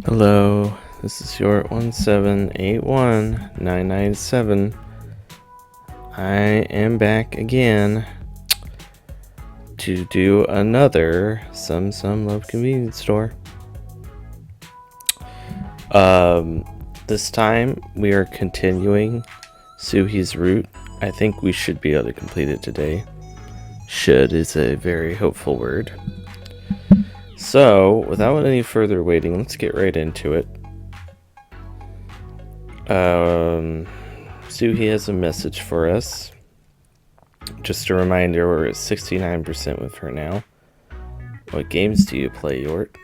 Hello, this is your 1781997. I am back again to do another Some Love Convenience Store. This time we are continuing Soohee's route. I think we should be able to complete it today. Should is a very hopeful word. So, without any further waiting, let's get right into it. Soohee has a message for us. Just a reminder, we're at 69% with her now. What games do you play, Yort?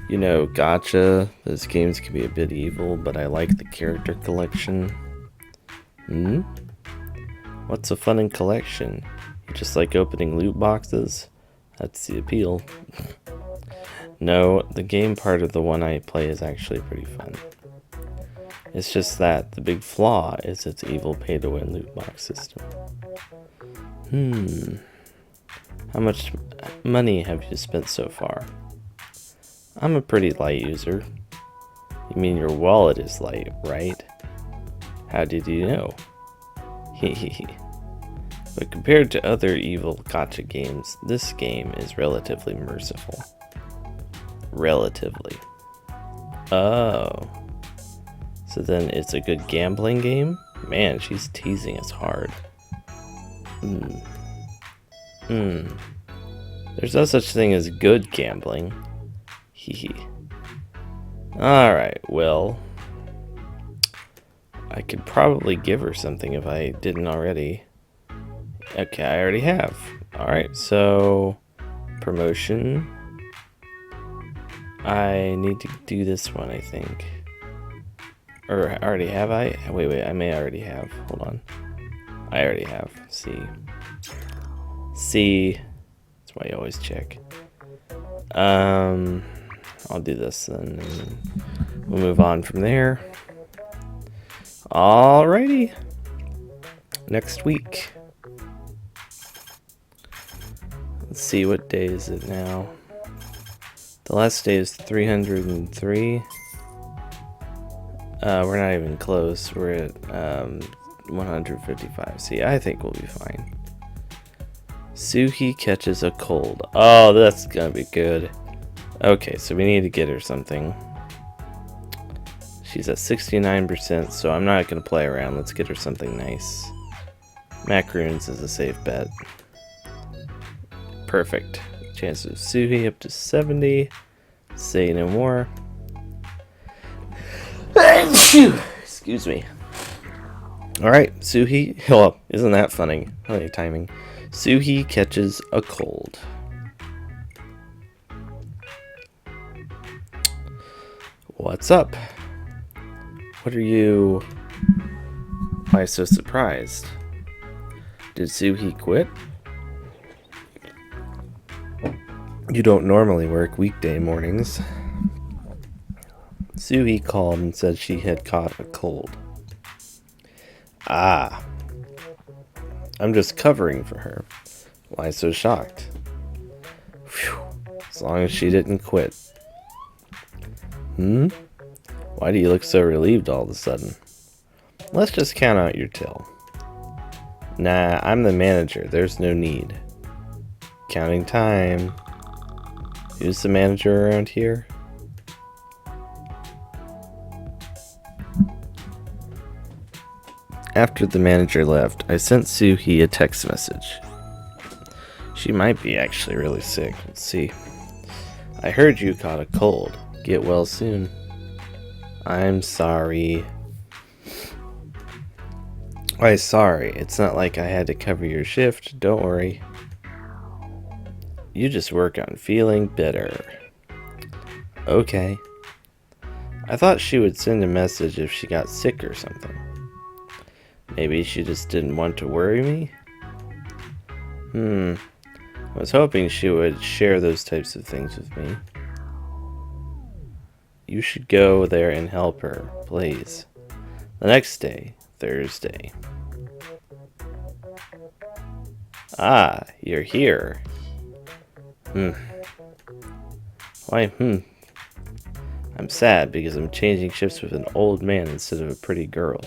You know, gotcha. Those games can be a bit evil, but I like the character collection. What's a fun in collection? You just like opening loot boxes? That's the appeal. No, the game part of the one I play is actually pretty fun. It's just that the big flaw is its evil pay-to-win loot box system. How much money have you spent so far? I'm a pretty light user. You mean your wallet is light, right? How did you know? Hehehe. But compared to other evil gotcha games, this game is relatively merciful. Relatively. Oh. So then it's a good gambling game? Man, she's teasing us hard. There's no such thing as good gambling. Hehe. Alright, well, I could probably give her something if I didn't already. Okay, I already have. Alright, so promotion. I need to do this one, I think. Or already have I? Wait, I may already have. Hold on. I already have. See. That's why you always check. I'll do this then. And we'll move on from there. Alrighty. Next week. Let's see, what day is it now? The last day is 303. We're not even close. We're at 155. See, I think we'll be fine. Soohee catches a cold. Oh, that's gonna be good. Okay, so we need to get her something. She's at 69%, so I'm not gonna play around. Let's get her something nice. Macaroons is a safe bet. Perfect. Chances of Soohee up to 70. Say no more. Excuse me. Alright, Soohee. Oh, isn't that funny? Funny timing. Soohee catches a cold. What's up? What are you... Why so surprised? Did Soohee quit? You don't normally work weekday mornings. Soohee called and said she had caught a cold. Ah. I'm just covering for her. Why so shocked? Phew. As long as she didn't quit. Why do you look so relieved all of a sudden? Let's just count out your till. Nah, I'm the manager. There's no need. Counting time. Who's the manager around here? After the manager left, I sent Soohee a text message. She might be actually really sick. Let's see. I heard you caught a cold. Get well soon. I'm sorry. Why sorry? It's not like I had to cover your shift. Don't worry. You just work on feeling better. Okay. I thought she would send a message if she got sick or something. Maybe she just didn't want to worry me? I was hoping she would share those types of things with me. You should go there and help her, please. The next day, Thursday. Ah, you're here. Why, I'm sad because I'm changing shifts with an old man instead of a pretty girl.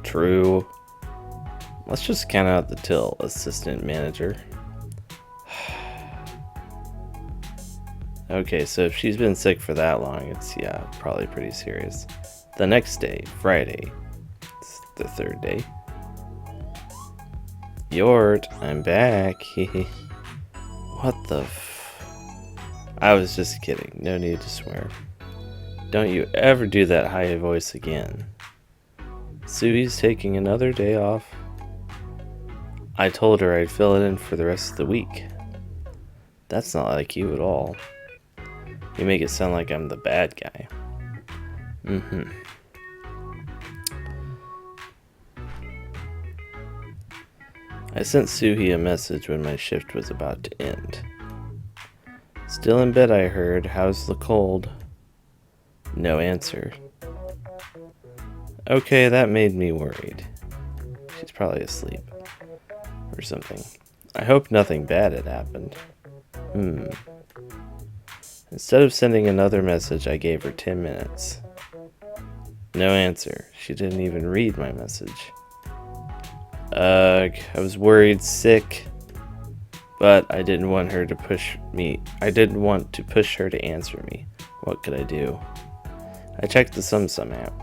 True. Let's just count out the till, assistant manager. Okay, so if she's been sick for that long, it's, yeah, probably pretty serious. The next day, Friday. It's the third day. Yort, I'm back. What the I was just kidding. No need to swear. Don't you ever do that high voice again. Soohee's taking another day off. I told her I'd fill it in for the rest of the week. That's not like you at all. You make it sound like I'm the bad guy. I sent Soohee a message when my shift was about to end. Still in bed, I heard. How's the cold? No answer. Okay, that made me worried. She's probably asleep. Or something. I hope nothing bad had happened. Instead of sending another message, I gave her 10 minutes. No answer. She didn't even read my message. Ugh, I was worried sick. But I didn't want her to push me. I didn't want to push her to answer me. What could I do? I checked the SumSum app.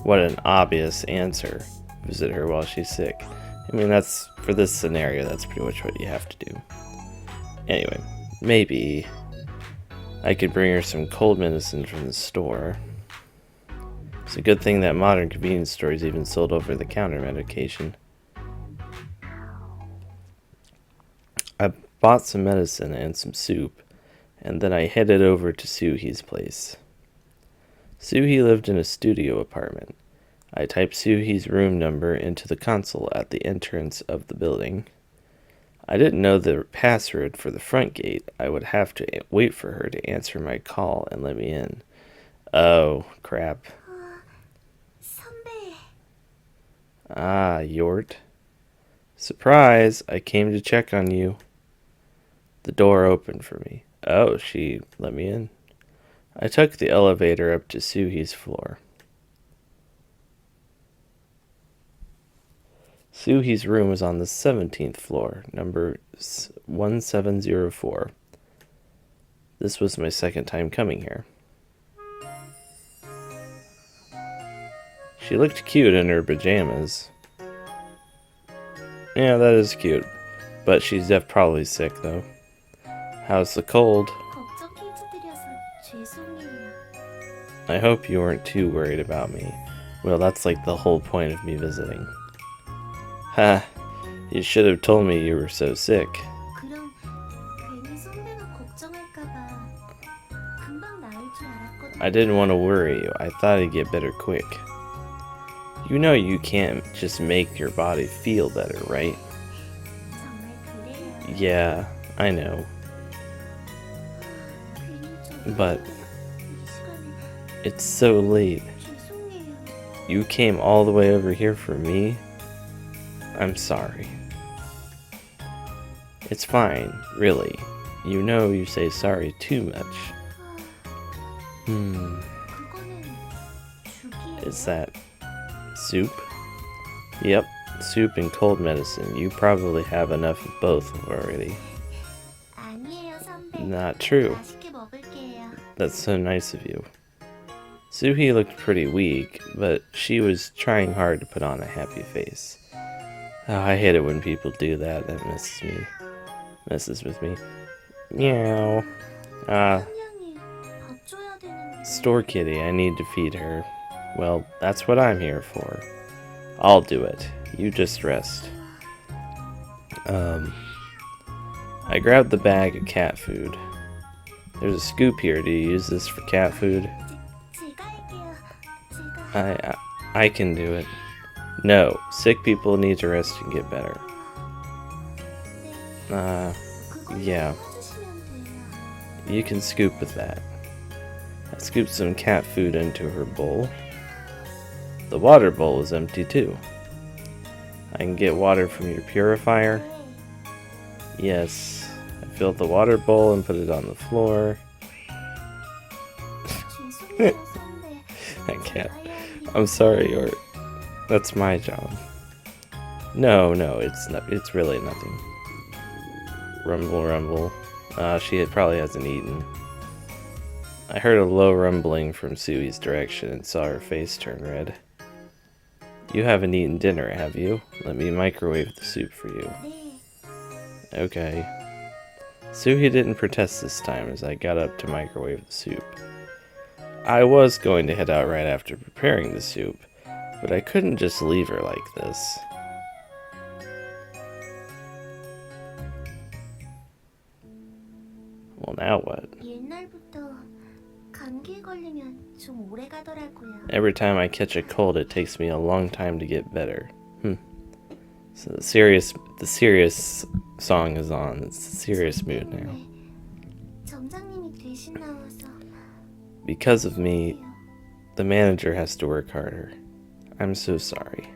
What an obvious answer. Visit her while she's sick. I mean, that's, for this scenario, that's pretty much what you have to do. Anyway, maybe I could bring her some cold medicine from the store. It's a good thing that modern convenience stores even sold over-the-counter medication. I bought some medicine and some soup, and then I headed over to Soohee's place. Soohee lived in a studio apartment. I typed Soohee's room number into the console at the entrance of the building. I didn't know the password for the front gate. I would have to wait for her to answer my call and let me in. Oh, crap. Ah, Yort. Surprise, I came to check on you. The door opened for me. Oh, she let me in. I took the elevator up to Soohee's floor. Soohee's room was on the 17th floor, number 1704. This was my second time coming here. She looked cute in her pajamas. Yeah, that is cute. But she's probably sick, though. How's the cold? I hope you weren't too worried about me. Well, that's like the whole point of me visiting. Ha! You should have told me you were so sick. I didn't want to worry you. I thought it'd get better quick. You know you can't just make your body feel better, right? Yeah, I know. But it's so late. You came all the way over here for me? I'm sorry. It's fine, really. You know you say sorry too much. Is that soup? Yep, soup and cold medicine. You probably have enough of both already. Not true. That's so nice of you. Soohee looked pretty weak, but she was trying hard to put on a happy face. Oh, I hate it when people do that. That messes with me. Meow. Store kitty, I need to feed her. Well, that's what I'm here for. I'll do it. You just rest. I grabbed the bag of cat food. There's a scoop here. Do you use this for cat food? I can do it. No, sick people need to rest and get better. Yeah. You can scoop with that. I scooped some cat food into her bowl. The water bowl is empty too. I can get water from your purifier. Yes. I filled the water bowl and put it on the floor. I can't. I'm sorry, or that's my job. No, it's not. It's really nothing. Rumble, rumble. She probably hasn't eaten. I heard a low rumbling from Soohee's direction and saw her face turn red. You haven't eaten dinner, have you? Let me microwave the soup for you. Okay. Soohee didn't protest this time as I got up to microwave the soup. I was going to head out right after preparing the soup, but I couldn't just leave her like this. Well, now what? Every time I catch a cold, it takes me a long time to get better. So the serious song is on. It's a serious mood now. Because of me, the manager has to work harder. I'm so sorry.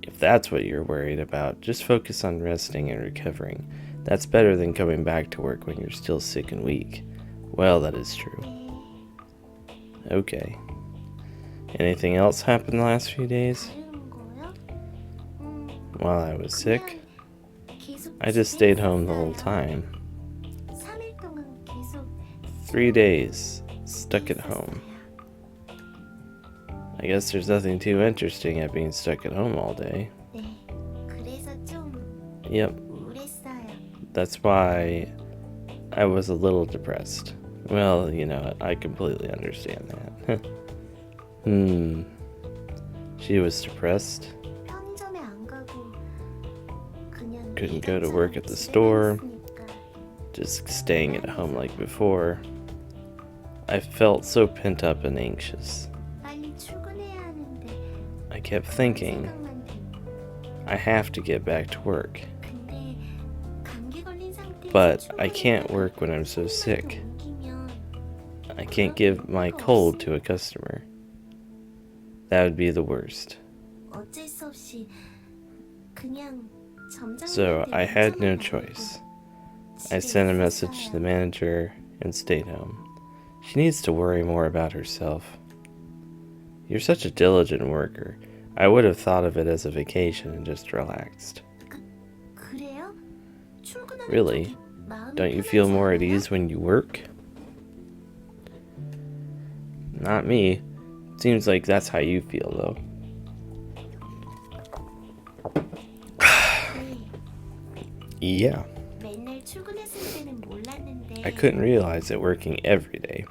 If that's what you're worried about, just focus on resting and recovering. That's better than coming back to work when you're still sick and weak. Well, that is true. Okay. Anything else happened the last few days? While I was sick, I just stayed home the whole time. 3 days, stuck at home. I guess there's nothing too interesting at being stuck at home all day. Yep. That's why I was a little depressed. Well, you know, I completely understand that. She was depressed. Couldn't go to work at the store. Just staying at home like before. I felt so pent up and anxious. I kept thinking, I have to get back to work. But I can't work when I'm so sick. I can't give my cold to a customer. That would be the worst. So I had no choice. I sent a message to the manager and stayed home. She needs to worry more about herself. You're such a diligent worker. I would have thought of it as a vacation and just relaxed. Really? Don't you feel more at ease when you work? Not me. Seems like that's how you feel, though. Yeah. I couldn't realize it working every day.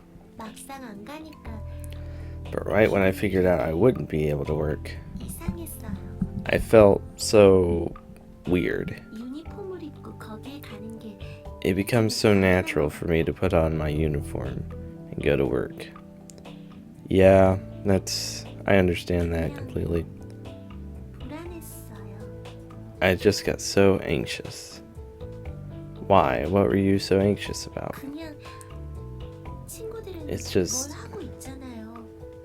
But right when I figured out I wouldn't be able to work, I felt so weird. It becomes so natural for me to put on my uniform and go to work. Yeah, I understand that completely. I just got so anxious. Why? What were you so anxious about? It's just,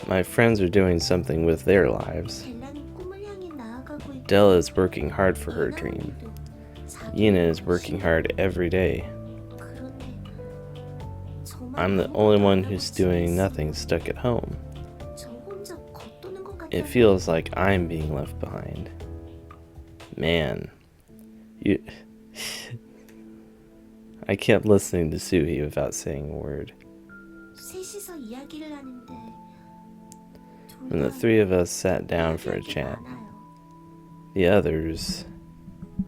my friends are doing something with their lives. Della is working hard for her dream. Yina is working hard every day. I'm the only one who's doing nothing, stuck at home. It feels like I'm being left behind. Man, I kept listening to Soohee without saying a word. When the three of us sat down for a chat, the others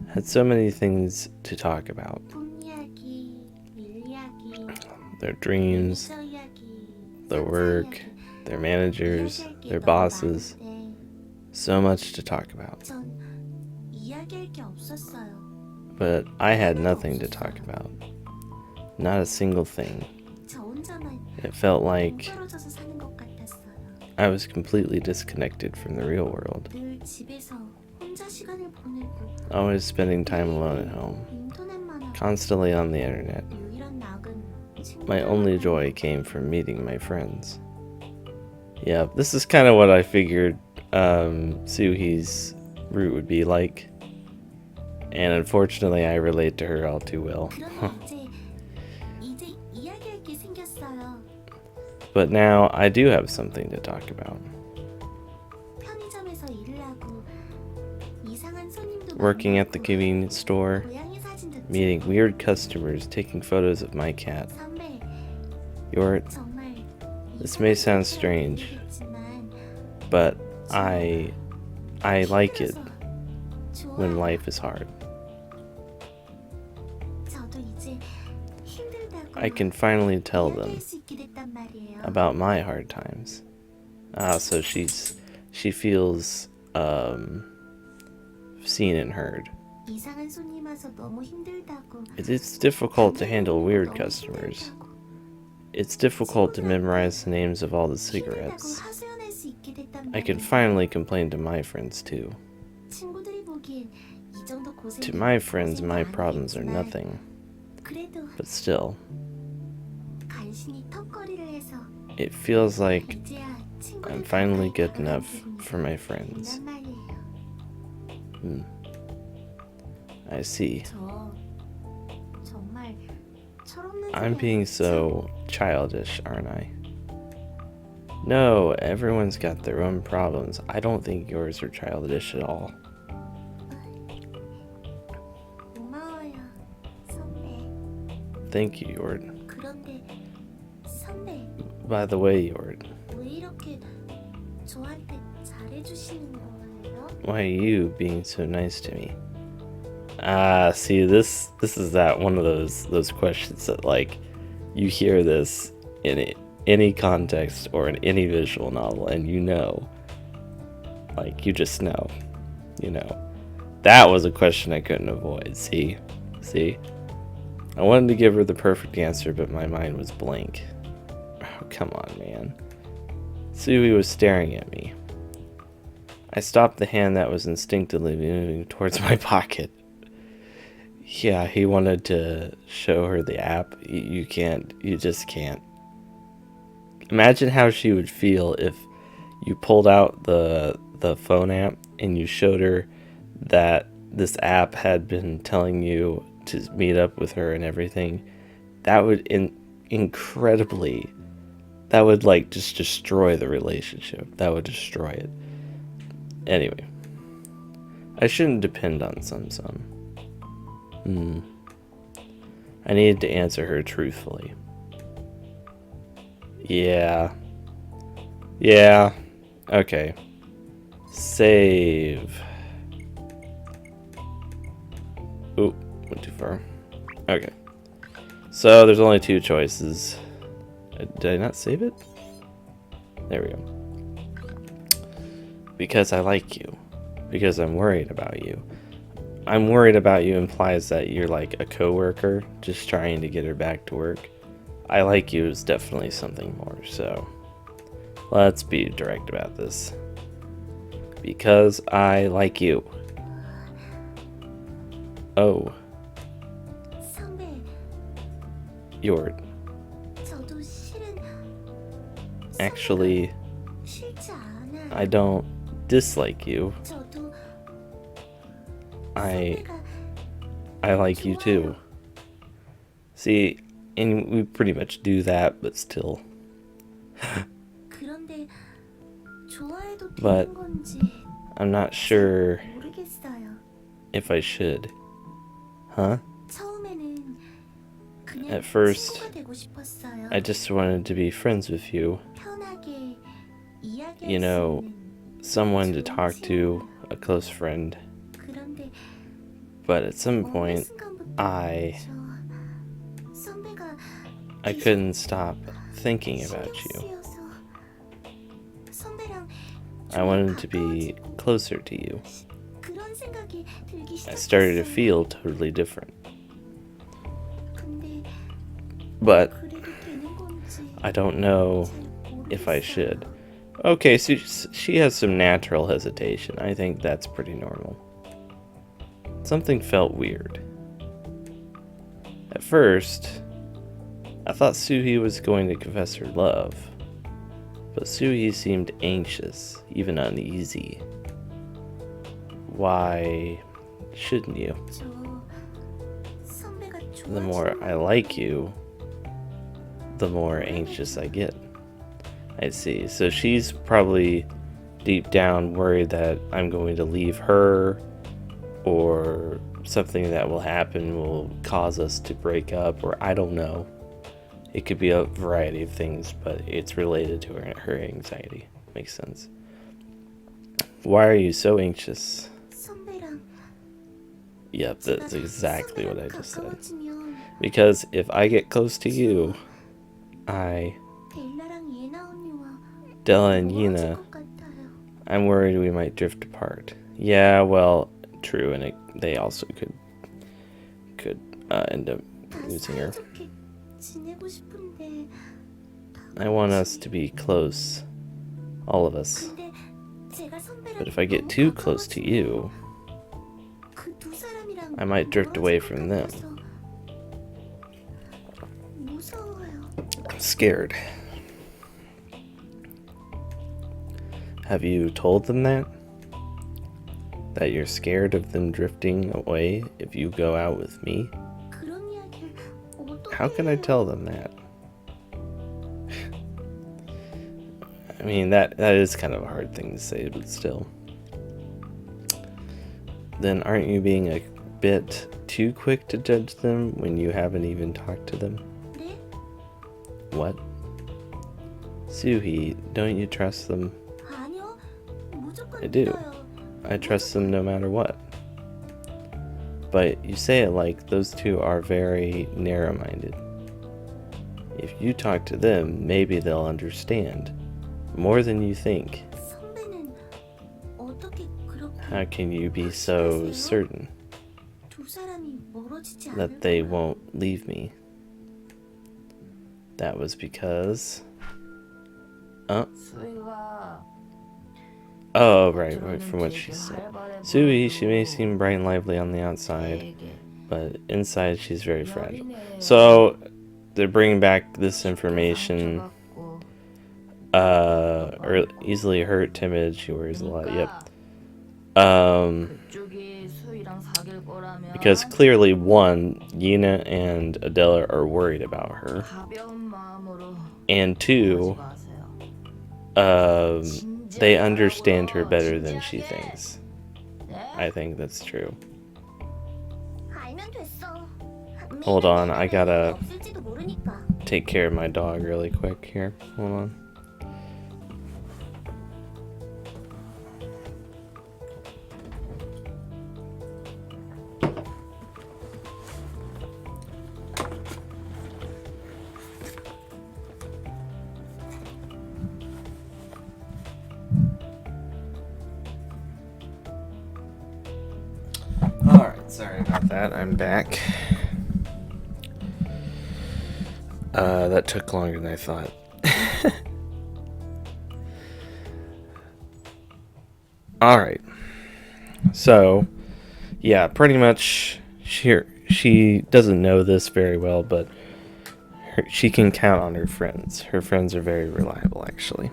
had so many things to talk about. Their dreams, their work, their managers, their bosses. So much to talk about. But I had nothing to talk about. Not a single thing. It felt like I was completely disconnected from the real world. Always spending time alone at home, constantly on the internet. My only joy came from meeting my friends. Yeah, this is kind of what I figured Soohee's route would be like. And unfortunately, I relate to her all too well. But now I do have something to talk about. 편의점에서 일을 하고 이상한 손님도 Working at the 많고 convenience store, 고양이 사진도 meeting weird customers, taking photos of my cat. 선배, Yort, 정말 this may sound strange, 모르겠지만 but I like it 좋아요. when life is hard. 저도 이제 힘들다고 I can finally tell them 이야기할 수 있게 됐단 말이에요. about my hard times. So she feels seen and heard. 이상한 손님 와서 너무 힘들다고. It's difficult to handle weird customers. It's difficult to memorize the names of all the cigarettes. 하소연할 수 있게 됐단 I can 말이에요. finally complain to my friends too. 친구들이 보기엔 이 정도 고생. To my friends, my problems are nothing. 그래도 But still, 간신히 턱걸이를 해서 it feels like 이제야 I'm 친구들 finally 가까이 good 다가간 enough 기분이 for my friends. 든단 말이에요. I see. 저 정말 철없는 I'm 소리 being 하겠죠? so childish, aren't I? No, everyone's got their own problems. I don't think yours are childish at all. 고마워요, 선배. Thank you, Yord. 그런데 선배 By the way, Yord, 왜 이렇게 저한테 잘해주시는 거예요? why are you being so nice to me? See, this is that one of those questions that, like, you hear this in any context or in any visual novel, and you know, like, you just know, you know. That was a question I couldn't avoid. See, I wanted to give her the perfect answer, but my mind was blank. Oh, come on, man. Soohee was staring at me. I stopped the hand that was instinctively moving towards my pocket. Yeah, he wanted to show her the app. You just can't. Imagine how she would feel if you pulled out the phone app and you showed her that this app had been telling you to meet up with her and everything. That would that would, like, just destroy the relationship. That would destroy it. Anyway, I shouldn't depend on Sum. I needed to answer her truthfully. Yeah. Okay. Save. Oop, went too far. Okay. So there's only two choices. Did I not save it? There we go. Because I like you. Because I'm worried about you. I'm worried about you implies that you're like a coworker just trying to get her back to work. I like you is definitely something more, so let's be direct about this. Because I like you. Oh, 선배, Yord. 저도 실은 Actually, 싫지 않아요. I don't dislike you. 저도 I 선배가 like you too. See, and we pretty much do that, but still. 그런데 좋아해도 But 되는 건지 I'm not sure 모르겠어요. if I should. Huh? 처음에는 그냥 At first, 친구가 되고 싶었어요. I just wanted to be friends with you. 편하게 이야기할 You know, 수 있는 someone to talk to, a close friend. 그런데 But at some 어느 point, 순간부터 I 선배가 couldn't stop thinking about 신경 you. 쓰여서 선배랑 I wanted to be closer to you. 그런 생각이 들기 I started to 시작했어요. feel totally different. 근데 But 그래도 되는 건지 I don't know 잘 if I 모르겠어요. should. Okay, so she has some natural hesitation. I think that's pretty normal. Something felt weird. At first, I thought Soohee was going to confess her love, but Soohee seemed anxious, even uneasy. Why shouldn't you? 저 선배가 The more I like you, the more anxious I get. I see. So she's probably deep down worried that I'm going to leave her, or something that will happen will cause us to break up, or I don't know. It could be a variety of things, but it's related to her anxiety. Makes sense. Why are you so anxious? 선배랑 Yep, that's exactly what I just said. 가까워지면 Because if I get close to you, 벨라랑 예나 언니와 Della and 멀어질 Yina, 것 같아요. I'm worried we might drift apart. Yeah, well, true, and they also could end up 다 losing her. 사이좋게 지내고 싶은데 I want us to be close, all of us. 근데 제가 선배랑 But if I get 너무 too close to 가까워지면 you, 그두 사람이랑 I might drift away from them. 멀어질 것 같아서 무서워요. I'm scared. Have you told them that? That you're scared of them drifting away if you go out with me? 그런 이야기를 어떻게 How can I 해요? tell them that? I mean, that is kind of a hard thing to say, but still. Then aren't you being a bit too quick to judge them when you haven't even talked to them? 네? What? Soohee, don't you trust them? 아니요. 무조건 I do. 믿어요. I trust them no matter what. But you say it like those two are very narrow-minded. If you talk to them, maybe they'll understand. More than you think. 선배는 어떻게 그렇게 How can you be so certain 두 사람이 멀어지지 that they 않을까요? won't leave me? That was because... 수희가 Oh, right, from what she said. Soohee, she may seem bright and lively on the outside, but inside she's very fragile. So, they're bringing back this information. Or easily hurt, timid, she worries a lot, yep. Because clearly, one, Yina and Adela are worried about her. And two, they understand her better than she thinks. I think that's true. 알면 됐어. Hold on, I gotta 없을지도 모르니까. take care of my dog really quick here. Hold on. Alright, sorry about that. I'm back. That took longer than I thought. Alright. So, yeah, pretty much she doesn't know this very well, but she can count on her friends. Her friends are very reliable, actually.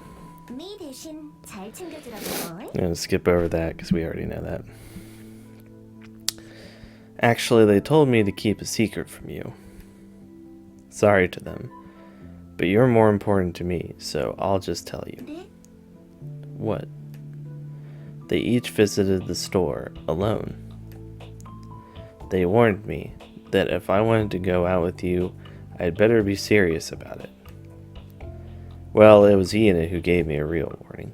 미 대신 잘 챙겨주라고. I'm gonna skip over that because we already know that. Actually, they told me to keep a secret from you. Sorry to them, but you're more important to me, so I'll just tell you. 네? What? They each visited the store alone. They warned me that if I wanted to go out with you, I'd better be serious about it. Well, it was Yina who gave me a real warning.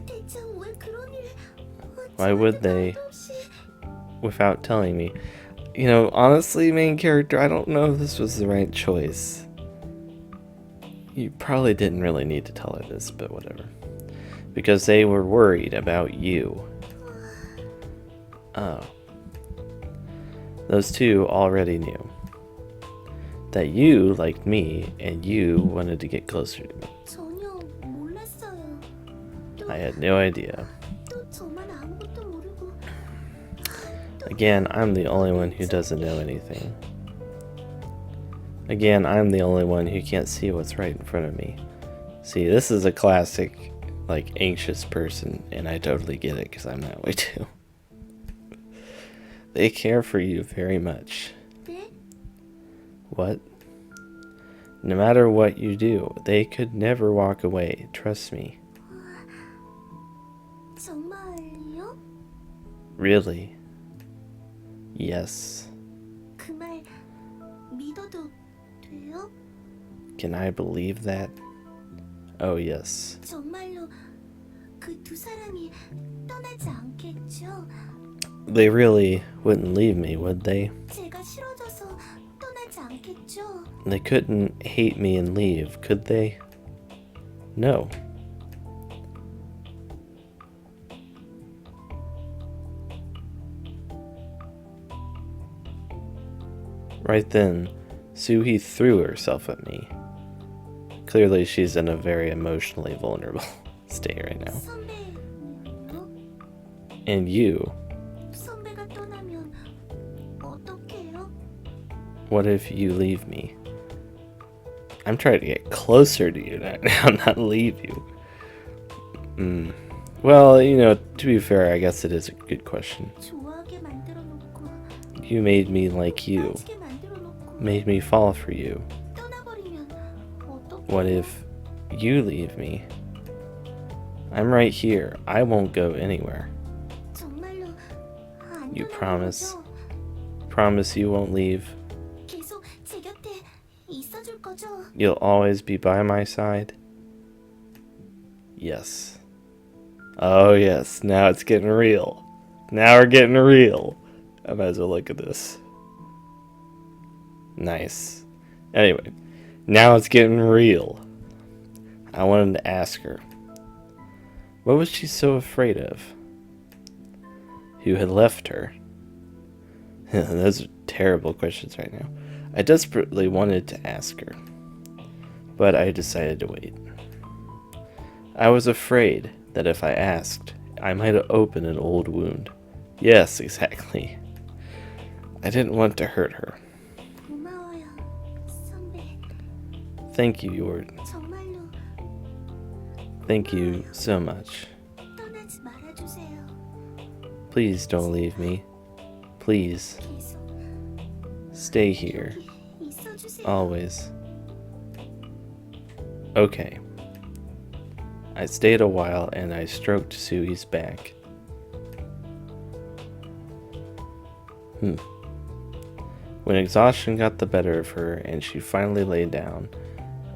대체 왜 그런 일? Why would they? Without telling me. You know, honestly, main character, I don't know if this was the right choice. You probably didn't really need to tell her this, but whatever. Because they were worried about you. Oh. Those two already knew. That you liked me, and you wanted to get closer to me. 전혀 몰랐어요. I had no idea. 또 저만 아무것도 모르고. Again, I'm the only one who doesn't know anything. Again, I'm the only one who can't see what's right in front of me. See, this is a classic, like, anxious person, and I totally get it, because I'm that way too. They care for you very much. 네? what? No matter what you do, they could never walk away. Trust me. 정말요? Really? Yes. 그 말 믿어도 돼요? Can I believe that? Oh, yes. 정말로 그 두 사람이 떠나지 않겠죠? They really wouldn't leave me, would they? 제가 싫어져서 떠나지 않겠죠? They couldn't hate me and leave, could they? No. Right then, Soohee threw herself at me. Clearly, she's in a very emotionally vulnerable state right now. 선배는요? And you, 선배가 떠나면 어떡해요? what if you leave me? I'm trying to get closer to you now, not leave you. Well, you know, to be fair, I guess it is a good question. 좋아하게 만들어 놓고 You made me like you, 빠지게 만들어 놓고 made me fall for you. 떠나버리면 어떡해요? What if you leave me? I'm right here. I won't go anywhere. 정말로 안 You 떠나는 promise? 거죠? Promise you won't leave? 계속 제 곁에 있어줄 거죠? You'll always be by my side? Yes. Oh, yes. Now it's getting real. Now we're getting real. I might as well look at this. Nice. Anyway, now it's getting real. I wanted to ask her, what was she so afraid of? Who had left her? Those are terrible questions right now. I desperately wanted to ask her, but I decided to wait. I was afraid that if I asked, I might open an old wound. Yes, exactly. I didn't want to hurt her. 고마워요, 선배. Thank you, Yord. 정말로 Thank you so much. 떠나지 말아주세요. Please don't leave me. Please 계속 stay here. 여기 있어주세요. Always. Okay. I stayed a while and I stroked Soohee's back. When exhaustion got the better of her and she finally lay down,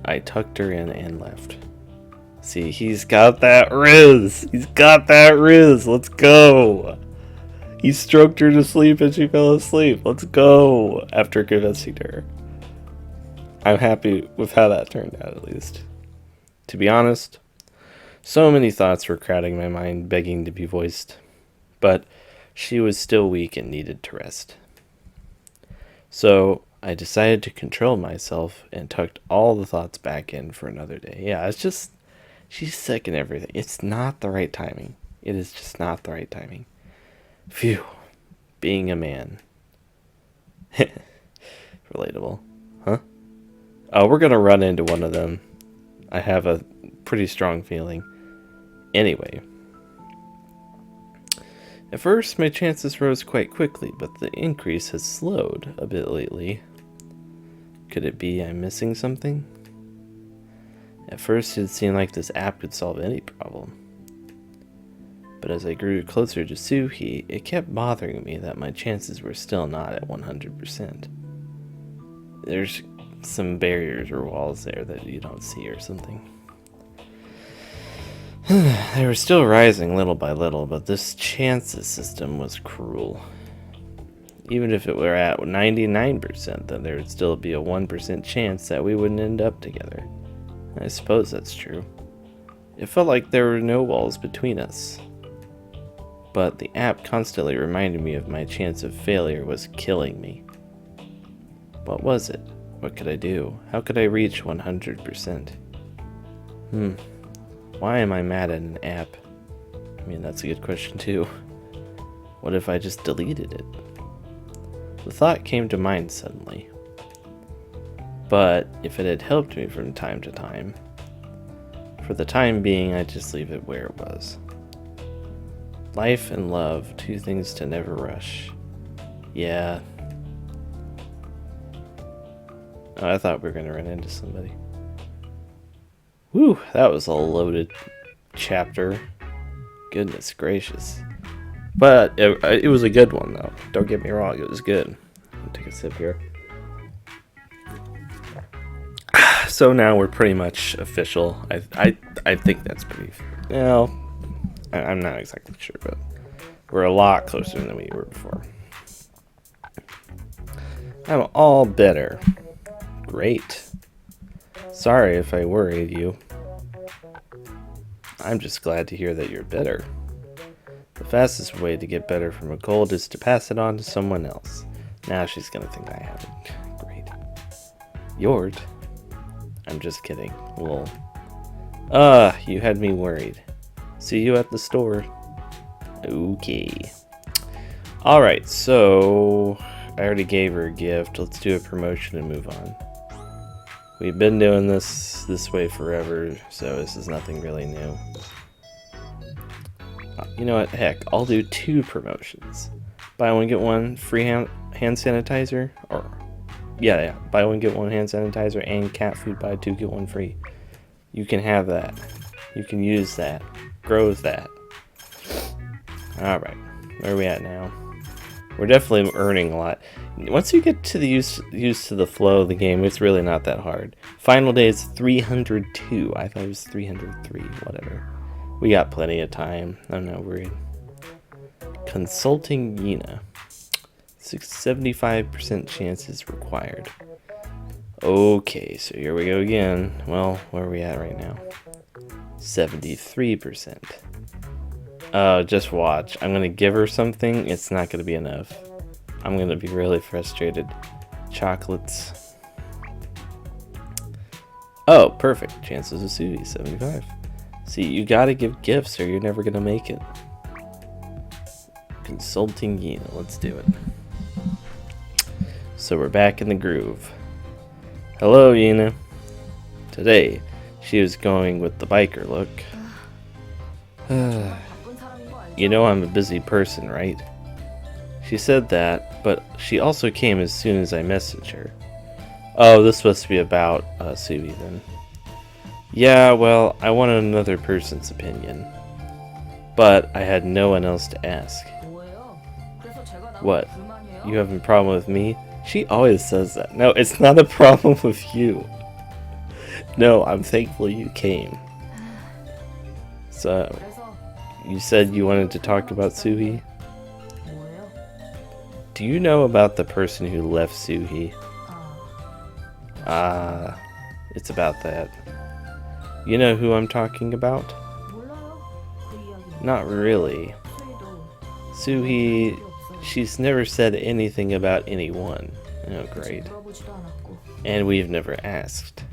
I tucked her in and left. See, he's got that riz! He's got that riz! Let's go! He stroked her to sleep and she fell asleep. Let's go! After convincing her. I'm happy with how that turned out, at least. To be honest, so many thoughts were crowding my mind, begging to be voiced. But she was still weak and needed to rest. So I decided to control myself and tucked all the thoughts back in for another day. Yeah, it's just, she's sick and everything. It's not the right timing. It is just not the right timing. Phew. Being a man. Relatable. Huh? Oh, we're gonna run into one of them. I have a pretty strong feeling. Anyway. At first, my chances rose quite quickly, but the increase has slowed a bit lately. Could it be I'm missing something? At first, it seemed like this app could solve any problem. But as I grew closer to Soohee, it kept bothering me that my chances were still not at 100%. There's some barriers or walls there that you don't see or something. They were still rising little by little, but this chances system was cruel. Even if it were at 99%, then there would still be a 1% chance that we wouldn't end up together. I suppose that's true. It felt like there were no walls between us. But the app constantly reminded me of my chance of failure was killing me. What was it? What could I do? How could I reach 100%? Why am I mad at an app? I mean, that's a good question too. What if I just deleted it? The thought came to mind suddenly. But if it had helped me from time to time, for the time being, I'd just leave it where it was. Life and love, two things to never rush. Yeah. Oh, I thought we were gonna run into somebody. Whew, that was a loaded chapter. Goodness gracious. But it was a good one, though. Don't get me wrong, it was good. I'll take a sip here. So now we're pretty much official. I think that's pretty... Well, I'm not exactly sure, but we're a lot closer than we were before. I'm all better. Great. Sorry if I worried you. I'm just glad to hear that you're better. The fastest way to get better from a cold is to pass it on to someone else. Now she's gonna think I have it. Great. Yord? I'm just kidding. Lol. You had me worried. See you at the store. Okay. Alright, so I already gave her a gift. Let's do a promotion and move on. We've been doing this way forever, so this is nothing really new. You know what? Heck, I'll do 2 promotions. Buy one, get one free hand sanitizer. Or, yeah. Buy one, get one hand sanitizer and cat food. Buy 2, get 1 free. You can have that. You can use that. Grow with that. Alright. Where are we at now? We're definitely earning a lot. Once you get to the used to the flow of the game, it's really not that hard. Final day is 302. I thought it was 303. Whatever. We got plenty of time. I'm not worried. Consulting Yina. 75% chance is required. Okay, so here we go again. Well, where are we at right now? 73%. Just watch. I'm gonna give her something. It's not gonna be enough. I'm gonna be really frustrated. Chocolates. Oh, perfect. Chances of Soohee, 75. See, you gotta give gifts or you're never gonna make it. Consulting Yina. Let's do it. So we're back in the groove. Hello, Yina. Today, she was going with the biker look. You know I'm a busy person, right? She said that, but she also came as soon as I messaged her. Oh, this must be about Soohee then. Yeah, well, I wanted another person's opinion. But I had no one else to ask. What? You have a problem with me? She always says that. No, it's not a problem with you. No, I'm thankful you came. So, you said you wanted to talk about Soohee? Do you know about the person who left Soohee? It's about that. You know who I'm talking about? Not really. Soohee, she's never said anything about anyone. Oh, great. And we've never asked.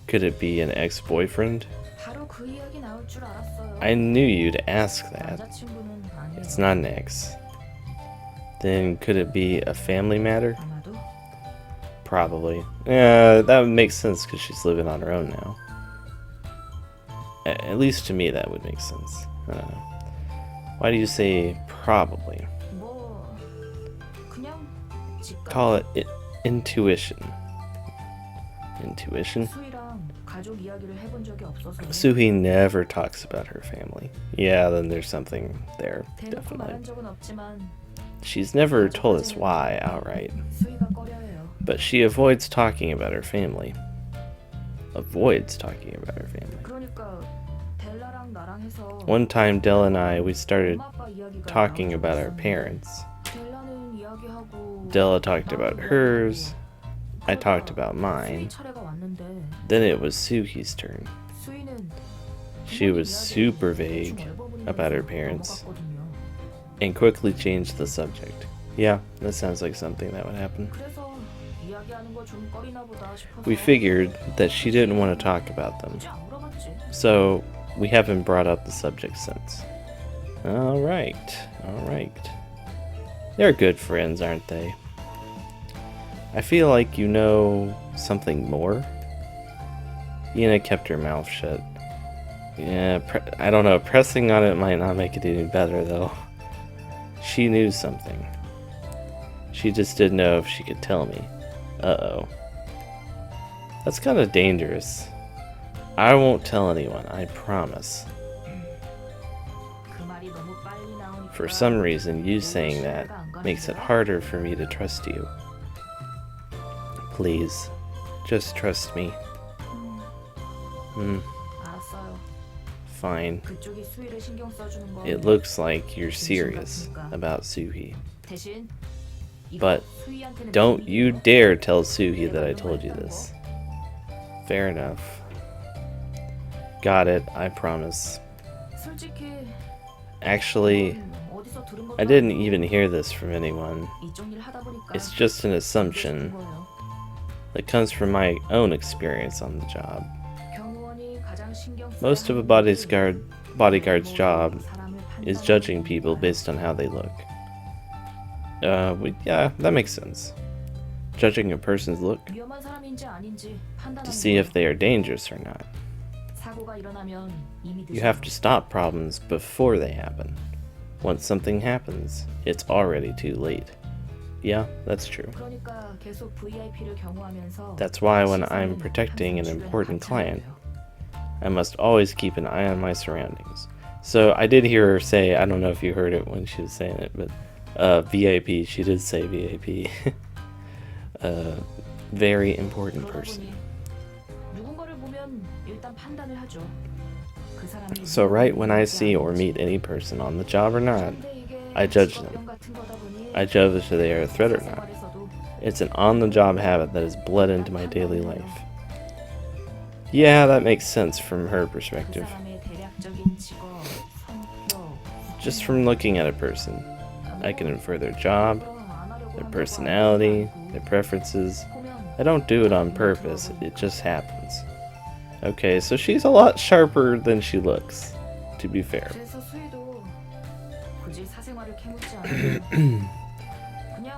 Could it be an ex-boyfriend? I knew you'd ask that. It's not an ex. Then could it be a family matter? Probably. Yeah, that would make sense because she's living on her own now. At least to me that would make sense. Why do you say probably? Call it intuition. Intuition? Soohee never talks about her family. Yeah, then there's something there, definitely. She's never told us why outright. But she avoids talking about her family. Avoids talking about her family. One time, Dell and I, we started talking about our parents. Della talked about hers. I talked about mine. Then it was Soohee's turn. She was super vague about her parents and quickly changed the subject. Yeah, that sounds like something that would happen. We figured that she didn't want to talk about them, so we haven't brought up the subject since. Alright. They're good friends, aren't they? I feel like you know something more. Yina kept her mouth shut. Yeah, I don't know, pressing on it might not make it any better though. She knew something. She just didn't know if she could tell me. Uh-oh. That's kind of dangerous. I won't tell anyone, I promise. For some reason, you saying that makes it harder for me to trust you. Please, just trust me. Fine. It looks like you're serious about Soohee. But don't you dare tell Soohee that I told you this. Fair enough. Got it, I promise. Actually, I didn't even hear this from anyone. It's just an assumption that comes from my own experience on the job. Most of a bodyguard's job is judging people based on how they look. Yeah, that makes sense. Judging a person's look to see if they are dangerous or not. You have to stop problems before they happen. Once something happens, it's already too late. Yeah, that's true. That's why when I'm protecting an important client, I must always keep an eye on my surroundings. So I did hear her say, I don't know if you heard it when she was saying it, but VIP, she did say VIP. Very important person. So right when I see or meet any person on the job or not, I judge them. I judge if they are a threat or not. It's an on-the-job habit that has bled into my daily life. Yeah, that makes sense from her perspective. Just from looking at a person, I can infer their job, their personality, their preferences. I don't do it on purpose, it just happens. Okay, so she's a lot sharper than she looks, to be fair.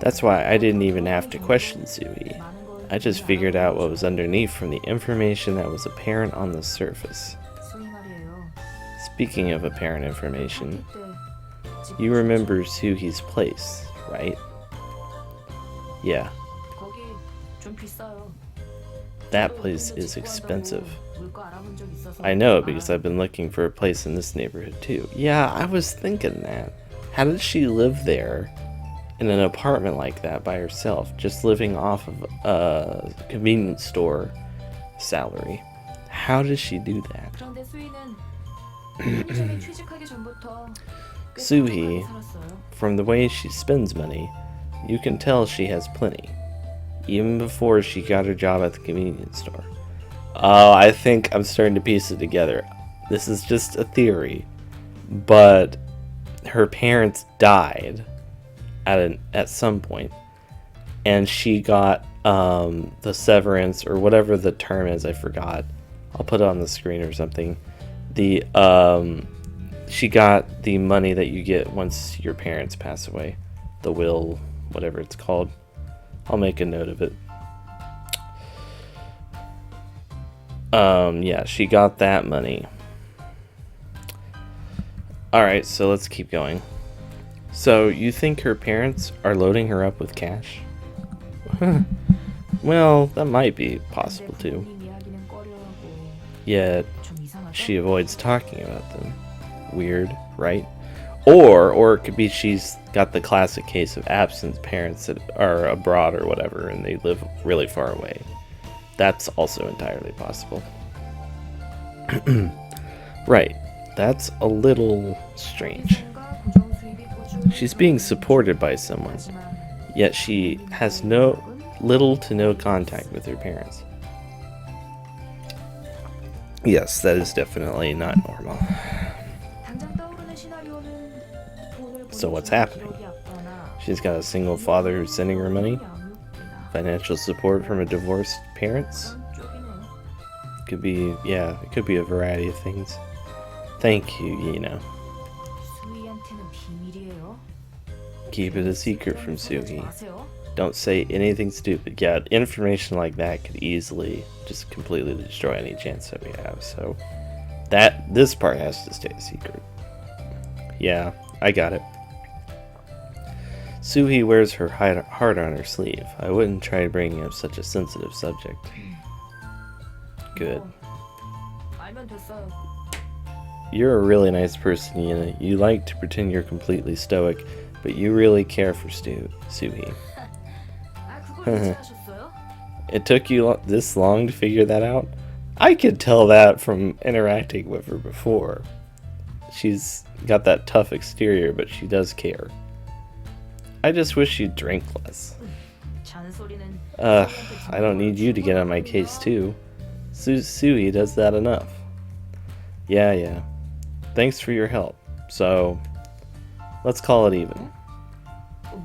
That's why I didn't even have to question Soohee. I just figured out what was underneath from the information that was apparent on the surface. Speaking of apparent information, you remember Soohee's place, right? Yeah. That place is expensive. I know it because I've been looking for a place in this neighborhood too. Yeah, I was thinking that. How did she live there in an apartment like that by herself, just living off of a convenience store salary? How does she do that? Soohee, from the way she spends money, you can tell she has plenty. Even before she got her job at the convenience store. Oh, I think I'm starting to piece it together. This is just a theory, but her parents died at some point, and she got the severance or whatever the term is. I forgot. I'll put it on the screen or something. The she got the money that you get once your parents pass away, the will, whatever it's called. I'll make a note of it. Yeah, she got that money. Alright, so let's keep going. So, you think her parents are loading her up with cash? Well, that might be possible too. Yet, she avoids talking about them. Weird, right? Or it could be she's got the classic case of absent parents that are abroad or whatever, and they live really far away. That's also entirely possible. Right, that's a little strange. She's being supported by someone, yet she has little to no contact with her parents. Yes, that is definitely not normal. So what's happening? She's got a single father who's sending her money? Financial support from a divorced parents? Could be, yeah, it could be a variety of things. Thank you, Yino. Keep it a secret from Soohee. Don't say anything stupid. Yeah, information like that could easily just completely destroy any chance that we have. So this part has to stay a secret. Yeah, I got it. Soohee wears her heart on her sleeve. I wouldn't try bringing up such a sensitive subject. Good. 알면 됐어요. You're a really nice person, Yuna. You like to pretend you're completely stoic, but you really care for Soohee. 아, 그걸 이해하셨어요? It took you this long to figure that out? I could tell that from interacting with her before. She's got that tough exterior, but she does care. I just wish she'd drink less. 잔소리는 I don't need you to get on my case too. Soohee does that enough. Yeah. Thanks for your help. So, let's call it even.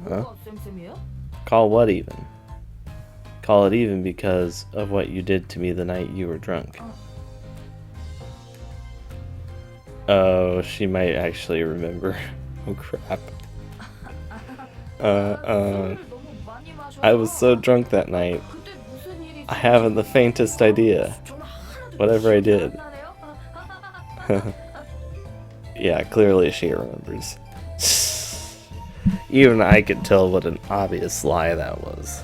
뭐가 쌤쌤이에요? Call what even? Call it even because of what you did to me the night you were drunk. Oh, she might actually remember. Oh crap. 너무 많이 마셔서 I was so drunk that night. 그때 무슨 일이 I haven't the faintest idea. 저는 하나도 Whatever I did. 기억나네요? Yeah, clearly she remembers. Even I could tell what an obvious lie that was.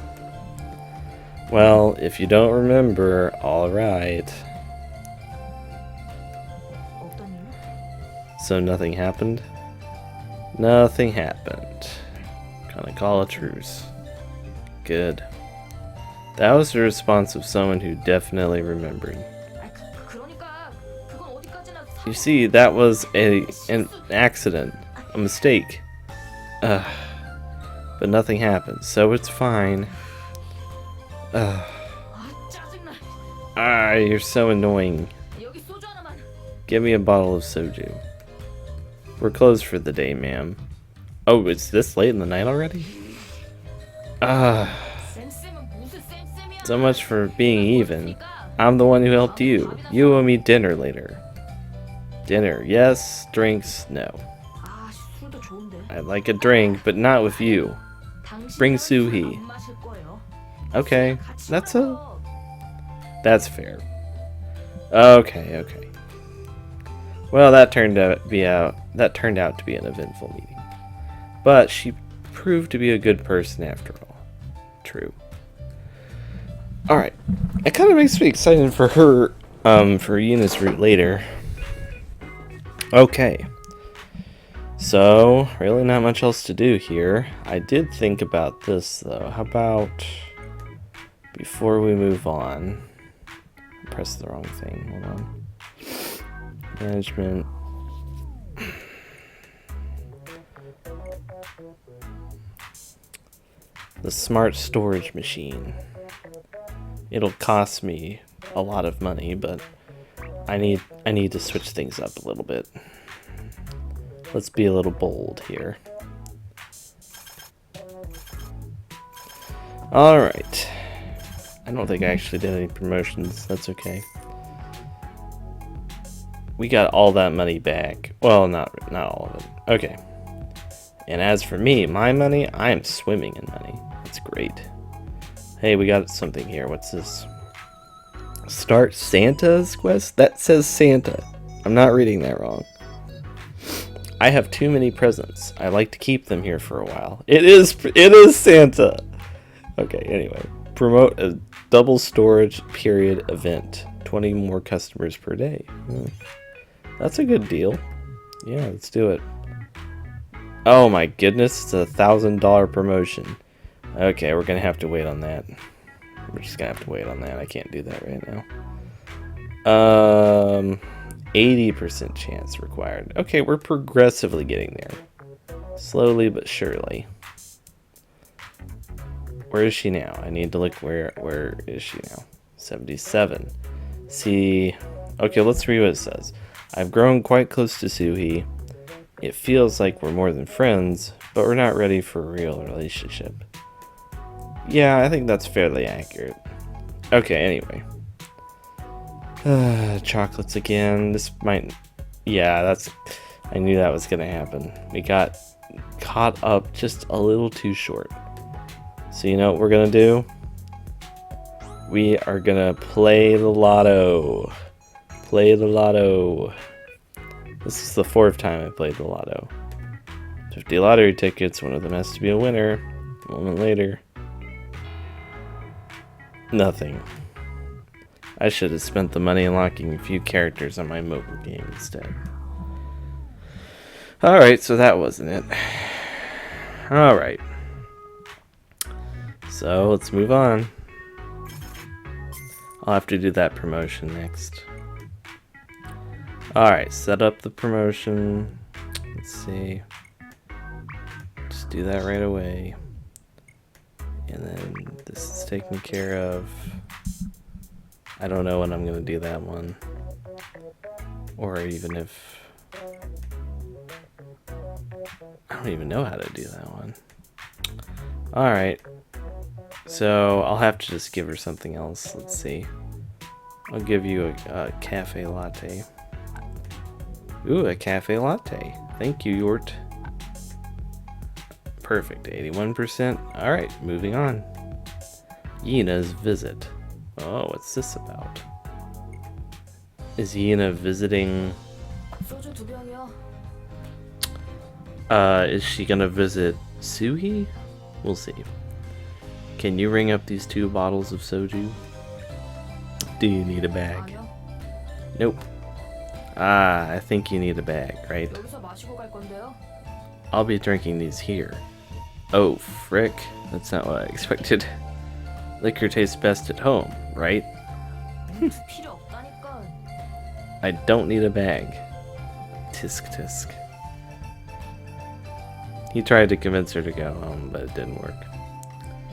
Well, if you don't remember, alright. 어떤 일? So nothing happened? Nothing happened. Gonna call a truce. Good. That was the response of someone who definitely remembered. 그러니까 그건 어디까지나 You see, that was an accident. A mistake. But nothing happened, so it's fine. 아, 짜증나. You're so annoying. 여기 소주 하나만. Give me a bottle of soju. We're closed for the day, ma'am. Oh, it's this late in the night already? 쌤쌤은 무슨 쌤쌤이야? So much for being even. I'm the one who helped you. You owe me dinner later. Dinner, yes. Drinks, no. 아, 술도 좋은데. I'd like a drink, but not with you. Bring Soohee. 안 마실 거예요. Okay, 같이 마셔. that's fair. Okay. Well, that turned out to be an eventful meeting. But she proved to be a good person after all. True. Alright. It kind of makes me excited for her, for Yuna's route later. Okay. So, really not much else to do here. I did think about this, though. How about, before we move on, press the wrong thing, hold on. Management. The smart storage machine. It'll cost me a lot of money, but I need to switch things up a little bit. Let's be a little bold here. Alright. I don't think I actually did any promotions. That's okay. We got all that money back. Well, not all of it. Okay. And as for me, my money, I am swimming in money. It's great. Hey, we got something here. What's this? Start Santa's quest? That says Santa. I'm not reading that wrong. I have too many presents. I like to keep them here for a while. It is Santa. Okay, anyway. Promote a double storage period event. 20 more customers per day. That's a good deal. Yeah, let's do it. Oh my goodness, it's a $1,000 promotion. Okay, we're gonna have to wait on that. We're just gonna have to wait on that. I can't do that right now. 80% chance required. Okay, we're progressively getting there. Slowly but surely. Where is she now? I need to look where is she now? 77. See, okay, let's read what it says. I've grown quite close to Soohee. It feels like we're more than friends, but we're not ready for a real relationship. Yeah, I think that's fairly accurate. Okay, anyway. Chocolates again. This might... Yeah, I knew that was gonna happen. We got caught up just a little too short. So you know what we're gonna do? We are gonna play the lotto. Play the lotto. This is the 4th time I played the lotto. 50 lottery tickets, one of them has to be a winner. A moment later. Nothing. I should have spent the money unlocking a few characters on my mobile game instead. Alright, so that wasn't it. Alright. So, let's move on. I'll have to do that promotion next. Alright, set up the promotion. Let's see. Just do that right away. And then this is taken care of. I don't know when I'm going to do that one. Or even if... I don't even know how to do that one. Alright. So I'll have to just give her something else. Let's see. I'll give you a cafe latte. Ooh, a cafe latte. Thank you, Yort. Perfect. 81%. Alright, moving on. Yina's visit. Oh, what's this about? Is Yina visiting... 소주 2병이요. Is she gonna visit Soohee? We'll see. Can you ring up these 2 bottles of soju? Do you need a bag? 아니요. Nope. Ah, I think you need a bag, right? 여기서 마시고 갈 건데요. I'll be drinking these here. Oh, frick. That's not what I expected. Liquor tastes best at home, right? 필요 없다니까. I don't need a bag. Tisk tisk. He tried to convince her to go home, but it didn't work.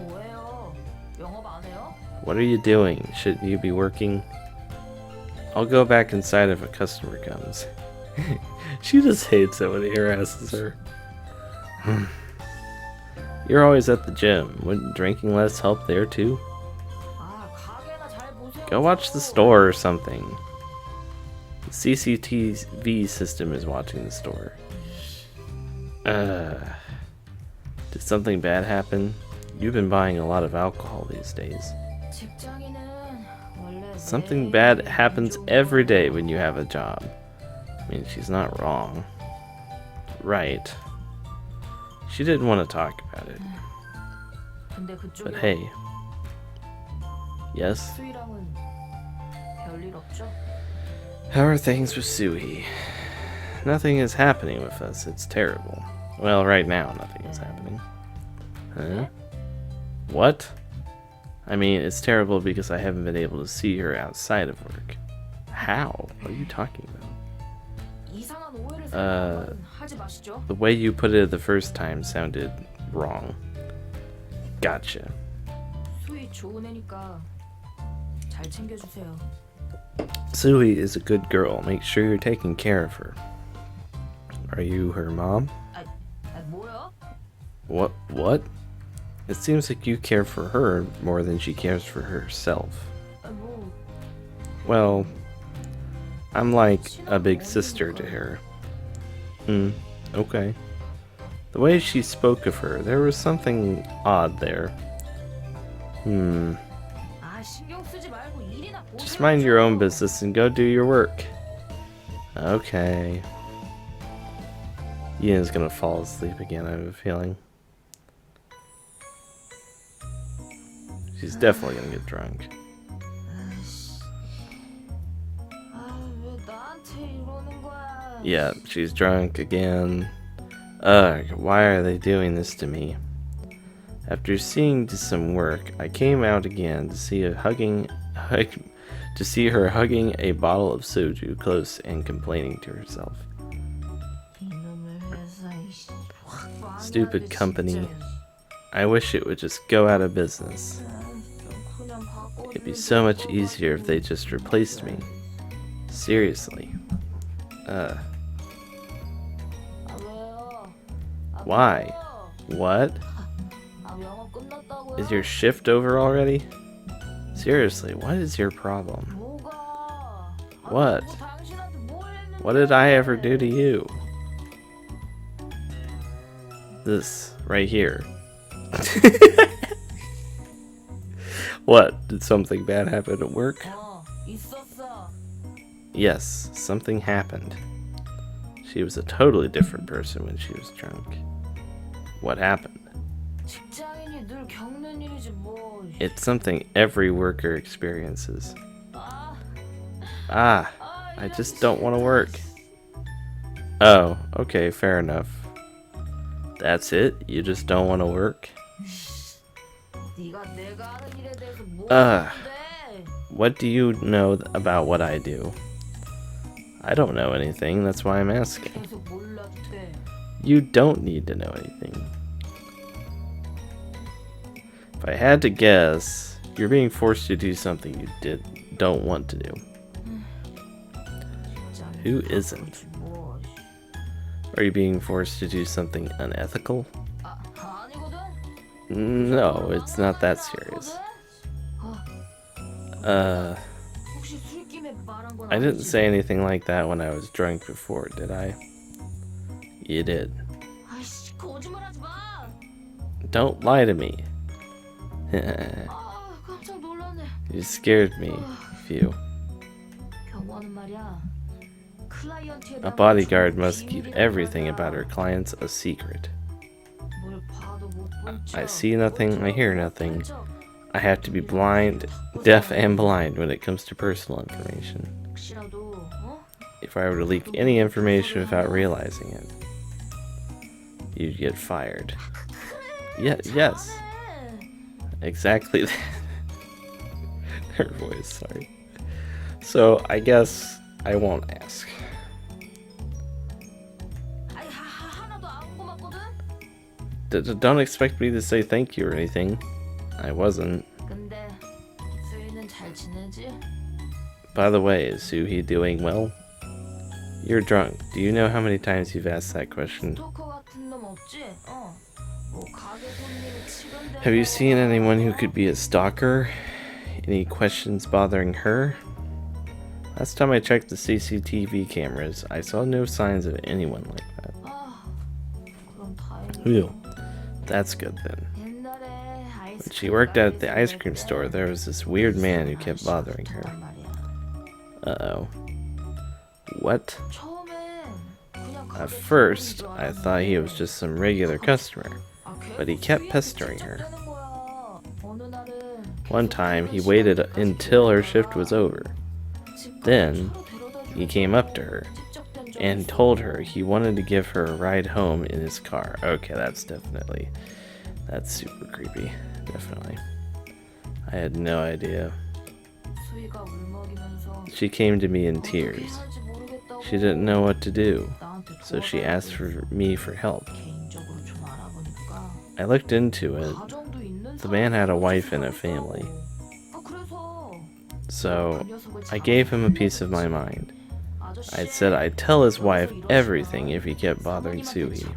뭐예요? 영업 안 해요? What are you doing? Shouldn't you be working? I'll go back inside if a customer comes. She just hates it when he harasses her. You're always at the gym. Wouldn't drinking less help there too? 아, 가게나 잘 보세요. Go watch the store or something. The CCTV system is watching the store. Did something bad happen? You've been buying a lot of alcohol these days. 직장인은 원래 Something 매일 bad happens 좀 every day when you have a job. I mean, she's not wrong. Right. She didn't want to talk about it. 근데 그쪽이 But hey. Yes? 수희랑은 별일 없죠? How are things with Soohee? Nothing is happening with us. It's terrible. Well, right now, nothing is happening. Huh? What? I mean, it's terrible because I haven't been able to see her outside of work. How? What are you talking about? 이상한 오해를 생각하면 하지 마시죠. The way you put it the first time sounded wrong. Gotcha. 수희 좋은 애니까 잘 챙겨주세요. Soohee is a good girl. Make sure you're taking care of her. Are you her mom? 뭐요? What? It seems like you care for her more than she cares for herself. 뭐 Well, I'm like a big sister to her. Okay. The way she spoke of her, there was something odd there. 아, 신경 쓰지 말고 일이나 보세요. Just mind your own business and go do your work. Okay. Yina's gonna fall asleep again, I have a feeling. She's definitely gonna get drunk. 왜 나한테 이러는 거야? Yeah, she's drunk again. Ugh, why are they doing this to me? After seeing some work, I came out again to see her hugging a bottle of soju close and complaining to herself. 이놈의 회사 이씨. 확 Stupid 망하네, company. 진짜. I wish it would just go out of business. 그냥 바꿔주면 It'd be so much 될것 easier if they just replaced me. Seriously. 아, 왜요? 아, Why? 왜요? What? 아, 영업 끝났다고요? Is your shift over already? Seriously, what is your problem? 뭐가? 아, What? 뭐 당신한테 뭘 했는데? What did I ever do to you? This, right here. What? Did something bad happen at work? 있었어. Yes, something happened. She was a totally different person when she was drunk. What happened? 직장인이 늘 겪는 일이지 뭐. It's something every worker experiences. 아, Ah, I just don't want to work. Oh, okay, fair enough. That's it? You just don't want to work? 네가 내가 하는 일에 대해서 뭐 Ugh. 하는데? What do you know about what I do? I don't know anything, that's why I'm asking. 계속 몰라도 돼. You don't need to know anything. If I had to guess, you're being forced to do something you don't want to do. Who isn't? 뭐? Are you being forced to do something unethical? 아니거든. No, it's not that serious. 혹시 술김에 말한 건 I didn't 아니지? say anything like that when I was drunk before, did I? You did. 아이씨, 거짓말하지 마. Don't lie to me. 아, 깜짝 놀랐네. You scared me, Phew. 경호하는 말이야. 클라이언트에 A bodyguard must keep everything about her clients a secret. 뭘 봐도 못 본 척. I see nothing, I hear nothing. I have to be blind, deaf and blind when it comes to personal information. 혹시라도 어? If I were to leak any information without realizing it, you'd get fired. Yes, exactly that. Her voice, sorry. So I guess I won't ask. 아이, 하나도 안 고맙거든. Don't expect me to say thank you or anything. I wasn't. 근데 수희는 잘 지내지? By the way, is Soohee doing well? You're drunk. Do you know how many times you've asked that question? 스토커 같은 놈 없지? 뭐 가게 손님이 치근대. Have you seen anyone who could be a stalker? Any questions bothering her? Last time I checked the CCTV cameras, I saw no signs of anyone like that. 그럼 다행이다. Ew. That's good then. 옛날에 When she worked at the ice cream store, there was this weird man who kept bothering her. Uh-oh. What? At first, I thought he was just some regular customer, but he kept pestering her. One time, he waited until her shift was over. Then, he came up to her and told her he wanted to give her a ride home in his car. Okay, that's super creepy. Definitely. I had no idea. She came to me in tears. She didn't know what to do, so she asked me for help. I looked into it. The man had a wife and a family. So, I gave him a piece of my mind. I said I'd tell his wife everything if he kept bothering Soohee.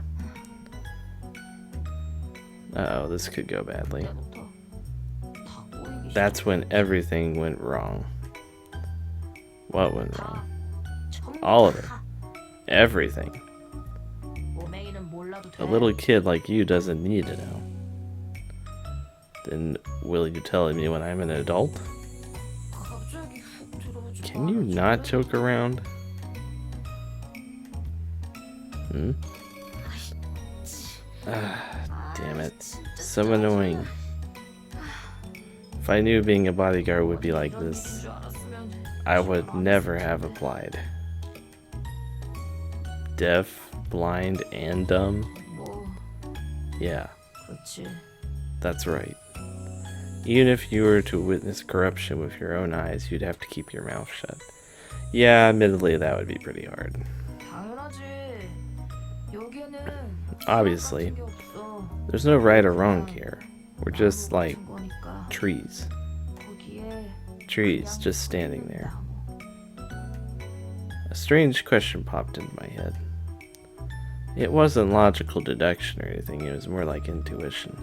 Uh-oh, this could go badly. That's when everything went wrong. What went wrong? All of it. Everything. A little kid like you doesn't need to know. Then will you tell me when I'm an adult? Can you not joke around? Damn it. So annoying. If I knew being a bodyguard would be like this, I would never have applied. Deaf, blind, and dumb? Yeah, that's right. Even if you were to witness corruption with your own eyes, you'd have to keep your mouth shut. Yeah, admittedly, that would be pretty hard. Obviously, there's no right or wrong here. We're just like trees. Trees just standing there. A strange question popped into my head. It wasn't logical deduction or anything, it was more like intuition.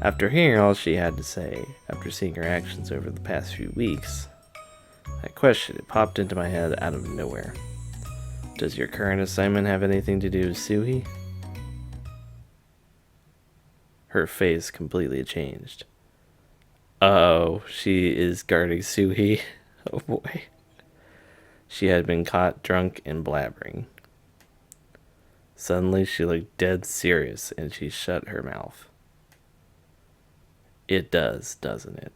After hearing all she had to say, after seeing her actions over the past few weeks, that question, it popped into my head out of nowhere. Does your current assignment have anything to do with Soohee? Her face completely changed. Oh, she is guarding Soohee. Oh boy. She had been caught drunk and blabbering. Suddenly she looked dead serious and she shut her mouth. It does, doesn't it?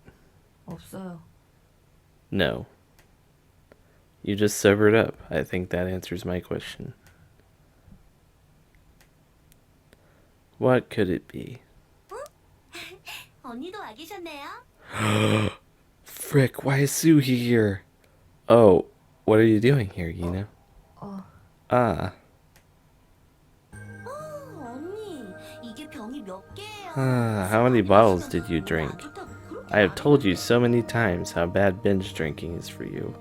없어요. No. You just sobered up. I think that answers my question. What could it be? 언니도 와 계셨네요. Frick, why is Soohee here? Oh, what are you doing here, Yuna? Ah. 언니, 이게 병이 몇 개예요? How many bottles did you drink? I have told you so many times how bad binge drinking is for you.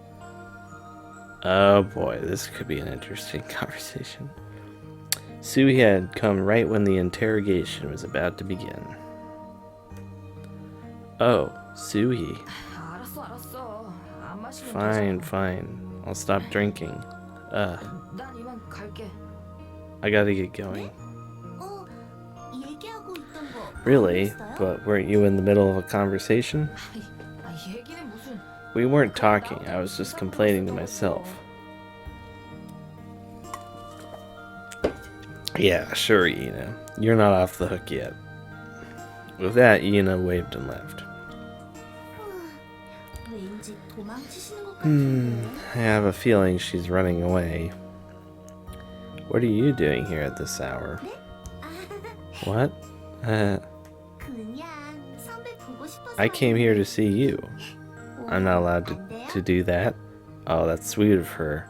Oh boy, this could be an interesting conversation. Soohee had come right when the interrogation was about to begin. Oh, Soohee. 알았어, 알았어. 안 마시면 Fine, fine. I'll stop drinking. 난 이만 갈게. I gotta get going. 얘기하고 있던 거 Really? 있어요? But weren't you in the middle of a conversation? 얘기는 무슨? We weren't talking. I was just complaining to myself. Yeah, sure, Yuna. You're not off the hook yet. With that, Yuna waved and left. 왠지 도망치시는 것 같은데. I have a feeling she's running away. What are you doing here at this hour? What? 그냥 선배 보고 싶어서. I came here to see you. I'm not allowed to do that. Oh, that's sweet of her.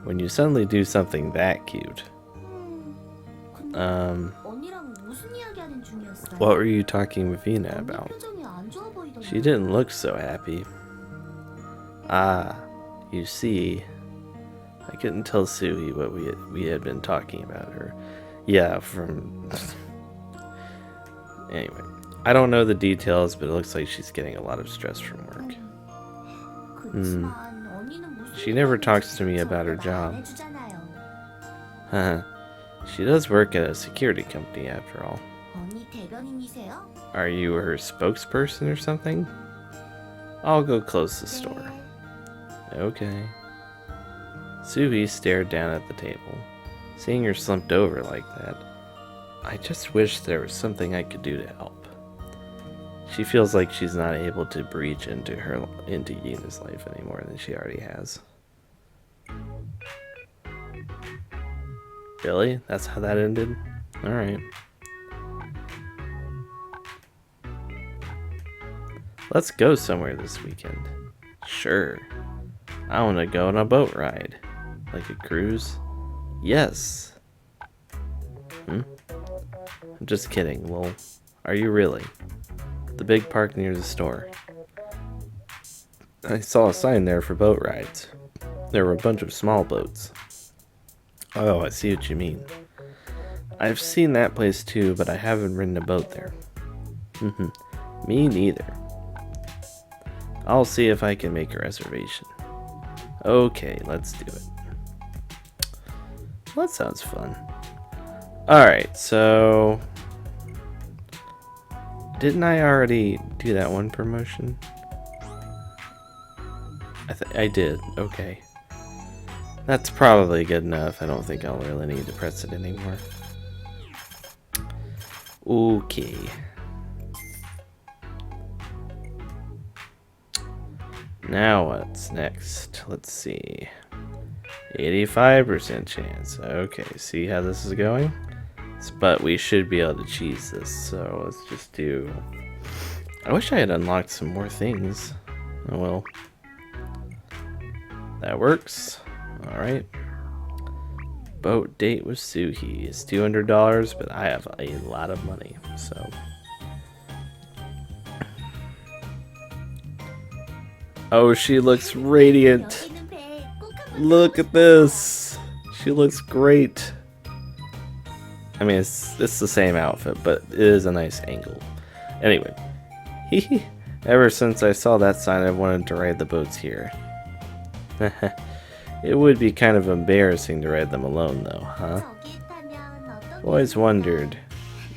When you suddenly do something that cute. 언니랑 무슨 이야기하는 중이었어요? What were you talking with Vina about? 표정이 안 좋아 보이던데. She didn't look so happy. Ah, you see, I couldn't tell Soohee what we had been talking about her. Yeah, from anyway, I don't know the details, but it looks like she's getting a lot of stress from work. 그치만 언니는 무슨 She never 일하는지 talks to me about her 말 job. 안 해주잖아요. Haha, she does work at a security company after all. 언니 대변인이세요? Are you her spokesperson or something? I'll go close the store. 네. Okay. Soohee stared down at the table. Seeing her slumped over like that, I just wish there was something I could do to help. She feels like she's not able to breach into Yuna's life any more than she already has. Really? That's how that ended? Alright. Let's go somewhere this weekend. Sure. I want to go on a boat ride. Like a cruise? Yes. I'm just kidding, lol. Are you really? The big park near the store. I saw a sign there for boat rides. There were a bunch of small boats. Oh, I see what you mean. I've seen that place too, but I haven't ridden a boat there. Me neither. I'll see if I can make a reservation. Okay, let's do it. That sounds fun. Alright, so... Didn't I already do that one promotion? I did, okay. That's probably good enough. I don't think I'll really need to press it anymore. Okay. Now what's next? Let's see. 85% chance. Okay, see how this is going? But we should be able to cheese this, so let's just do... I wish I had unlocked some more things. Oh well. That works. Alright. Boat date with Soohee is $200, but I have a lot of money, so... Oh, she looks radiant. 여기는 배 꼭 한번 Look at this. She looks great. I mean, it's the same outfit, but it is a nice angle. Anyway, ever since I saw that sign, I've wanted to ride the boats here. It would be kind of embarrassing to ride them alone, though, huh? 저기 타면 어떤 Always wondered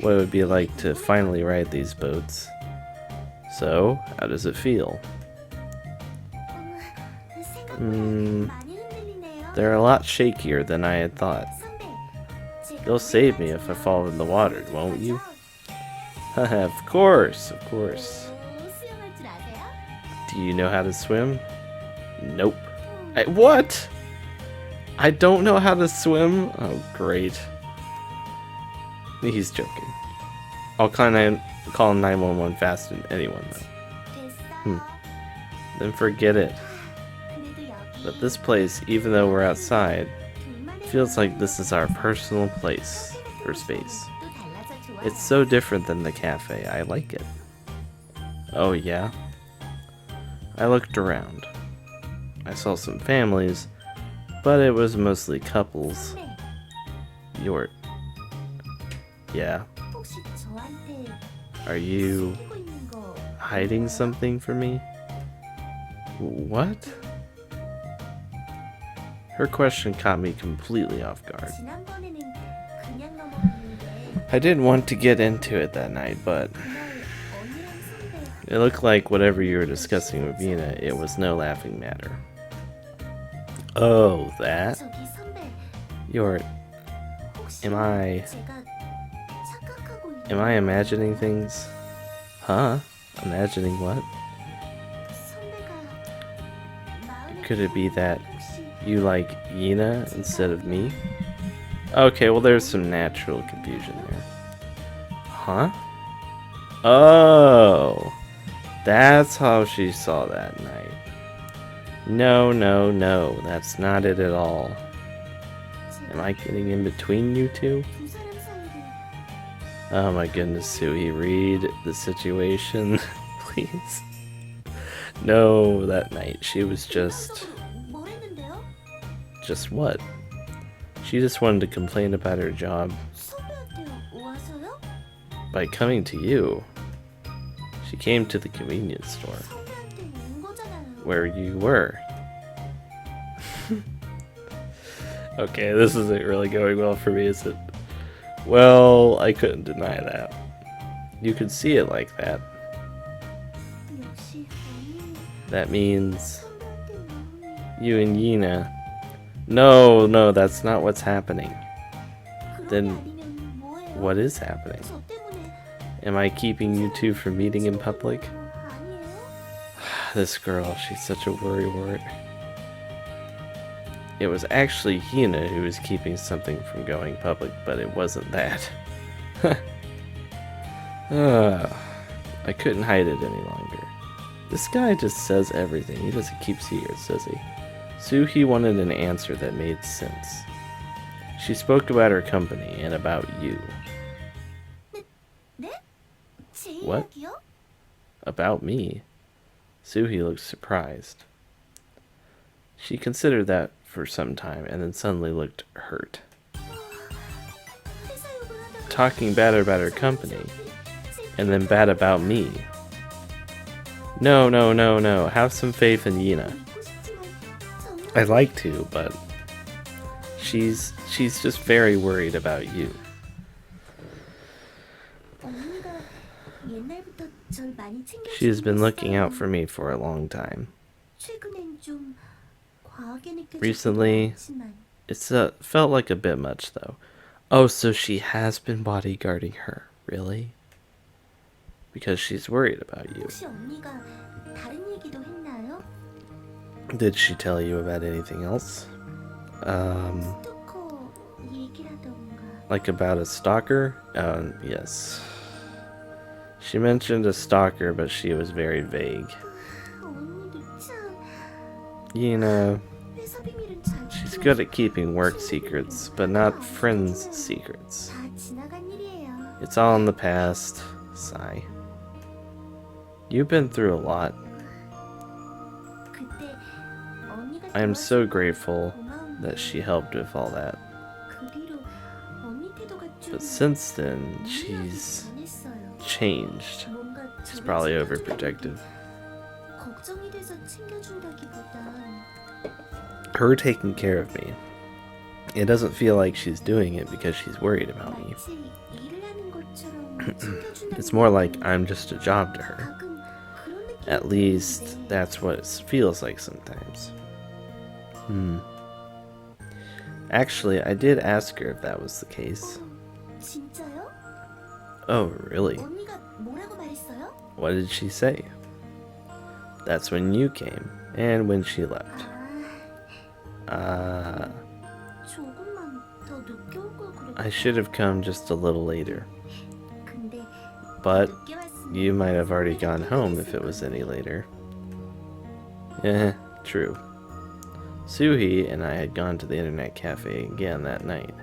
what it would be like to finally ride these boats. So, how does it feel? 생각보다 많이 흔들리네요. They're a lot shakier than I had thought. 선배, 제가 You'll save me if I fall in the water, won't you? Of course, of course. 수영할 줄 아세요? Do you know how to swim? Nope. What? I don't know how to swim? Oh, great. He's joking. I'll call 911 faster than anyone, though. 됐어. Then forget it. 그래도 여기 But this place, even though we're outside, 둘만의 feels like this is our personal place for space. 또 달라져 좋아. It's so different than the cafe. I like it. Oh, yeah? I looked around. I saw some families, but it was mostly couples. 선배, Yort. Yeah. 혹시 저한테 Are you 숨기고 있는 거 hiding something from me? What? Her question caught me completely off guard. 지난번에는 그냥 넘어갔는데 I didn't want to get into it that night, but 그날 언니랑 선배 it looked like whatever you were discussing with Vina, it was no laughing matter. Oh, that? 저기 선배 Yort, 혹시 am I 제가 착각하고 있는 am I imagining things? Huh? Imagining what? 선배가 마음에 Could it be that 혹시 you like Yina instead of me? Okay, well there's some natural confusion there. Huh? Oh! That's how she saw that night. No, no, no, that's not it at all. Am I getting in between you two? 두 사람 사이를 Oh my goodness, Soohee, read the situation, please. No, that night she was just 뭘 했는데요? what? She just wanted to complain about her job 선배한테 와서요? by coming to you. She came to the convenience store 선배한테 온 거잖아요. where you were. Okay, this isn't really going well for me, is it? Well, I couldn't deny that. You could see it like that. 역시 언니 That means 선배한테 마음이 you and Yina. No, no, that's not what's happening. 그런 Then 게 아니면 뭐예요? What is happening? 저 때문에 Am I keeping you two from meeting in public? 아니에요? This girl, she's such a worrywart. It was actually Hina who was keeping something from going public, but it wasn't that. I couldn't hide it any longer. This guy just says everything. He doesn't keep secrets, does he? Soohee wanted an answer that made sense. She spoke about her company and about you. 네? 제 What? 이야기요? About me? Soohee looked surprised. She considered that for some time and then suddenly looked hurt. 회사 욕을 하다가 Talking bad about her company and then bad about me. No, no, no, no. Have some faith in Yina. 믿고 싶지만 정말 I'd like to, but she's just very worried about you. 언니가 옛날부터 절 많이 챙겨주는 She has been looking out 것 for me for a long time. 최근엔 좀 과하게 느껴지기도 Recently, 하지만 It's felt like a bit much though. Oh, so she has been bodyguarding her, really? Because she's worried about you. 혹시 언니가 다른 얘기도 했나요? Did she tell you about anything else? 스토커 얘기라던가 Like about a stalker? Yes. She mentioned a stalker, but she was very vague. 언니도 참 You know, 회사 비밀은 잘 she's 지키면서 good at keeping work secrets, but not friends' secrets. 다 지나간 일이에요. It's all in the past. Sigh. You've been through a lot. 그때 언니가 I am so 도와준 grateful 고마운데 that she helped with all that. 그 뒤로 언니 태도가 좀 But since then, 이해하기 she's 변했어요. changed. 뭔가 She's 저를 probably 챙겨준다는 overprotective. 게 걱정이 돼서 챙겨준다기보단 Her taking care of me. It doesn't feel like she's doing it because she's worried about me. 마치 일을 하는 것처럼 챙겨준다는 It's more like 느낌이 I'm just a job to her. 가끔 그런 느낌이 At least 드는데 that's what it feels like sometimes. Actually, I did ask her if that was the case. 진짜요? Oh, really? 언니가 뭐라고 말했어요? What did she say? That's when you came and when she left. 아, 조금만 더 늦게 올 걸 그랬다. I should have come just a little later. 근데 But 늦게 왔으면 you might have already 선배가 gone home if 퇴근했을 it was 거야. any later. Eh, true. Soohee and I had gone to the internet cafe again that night.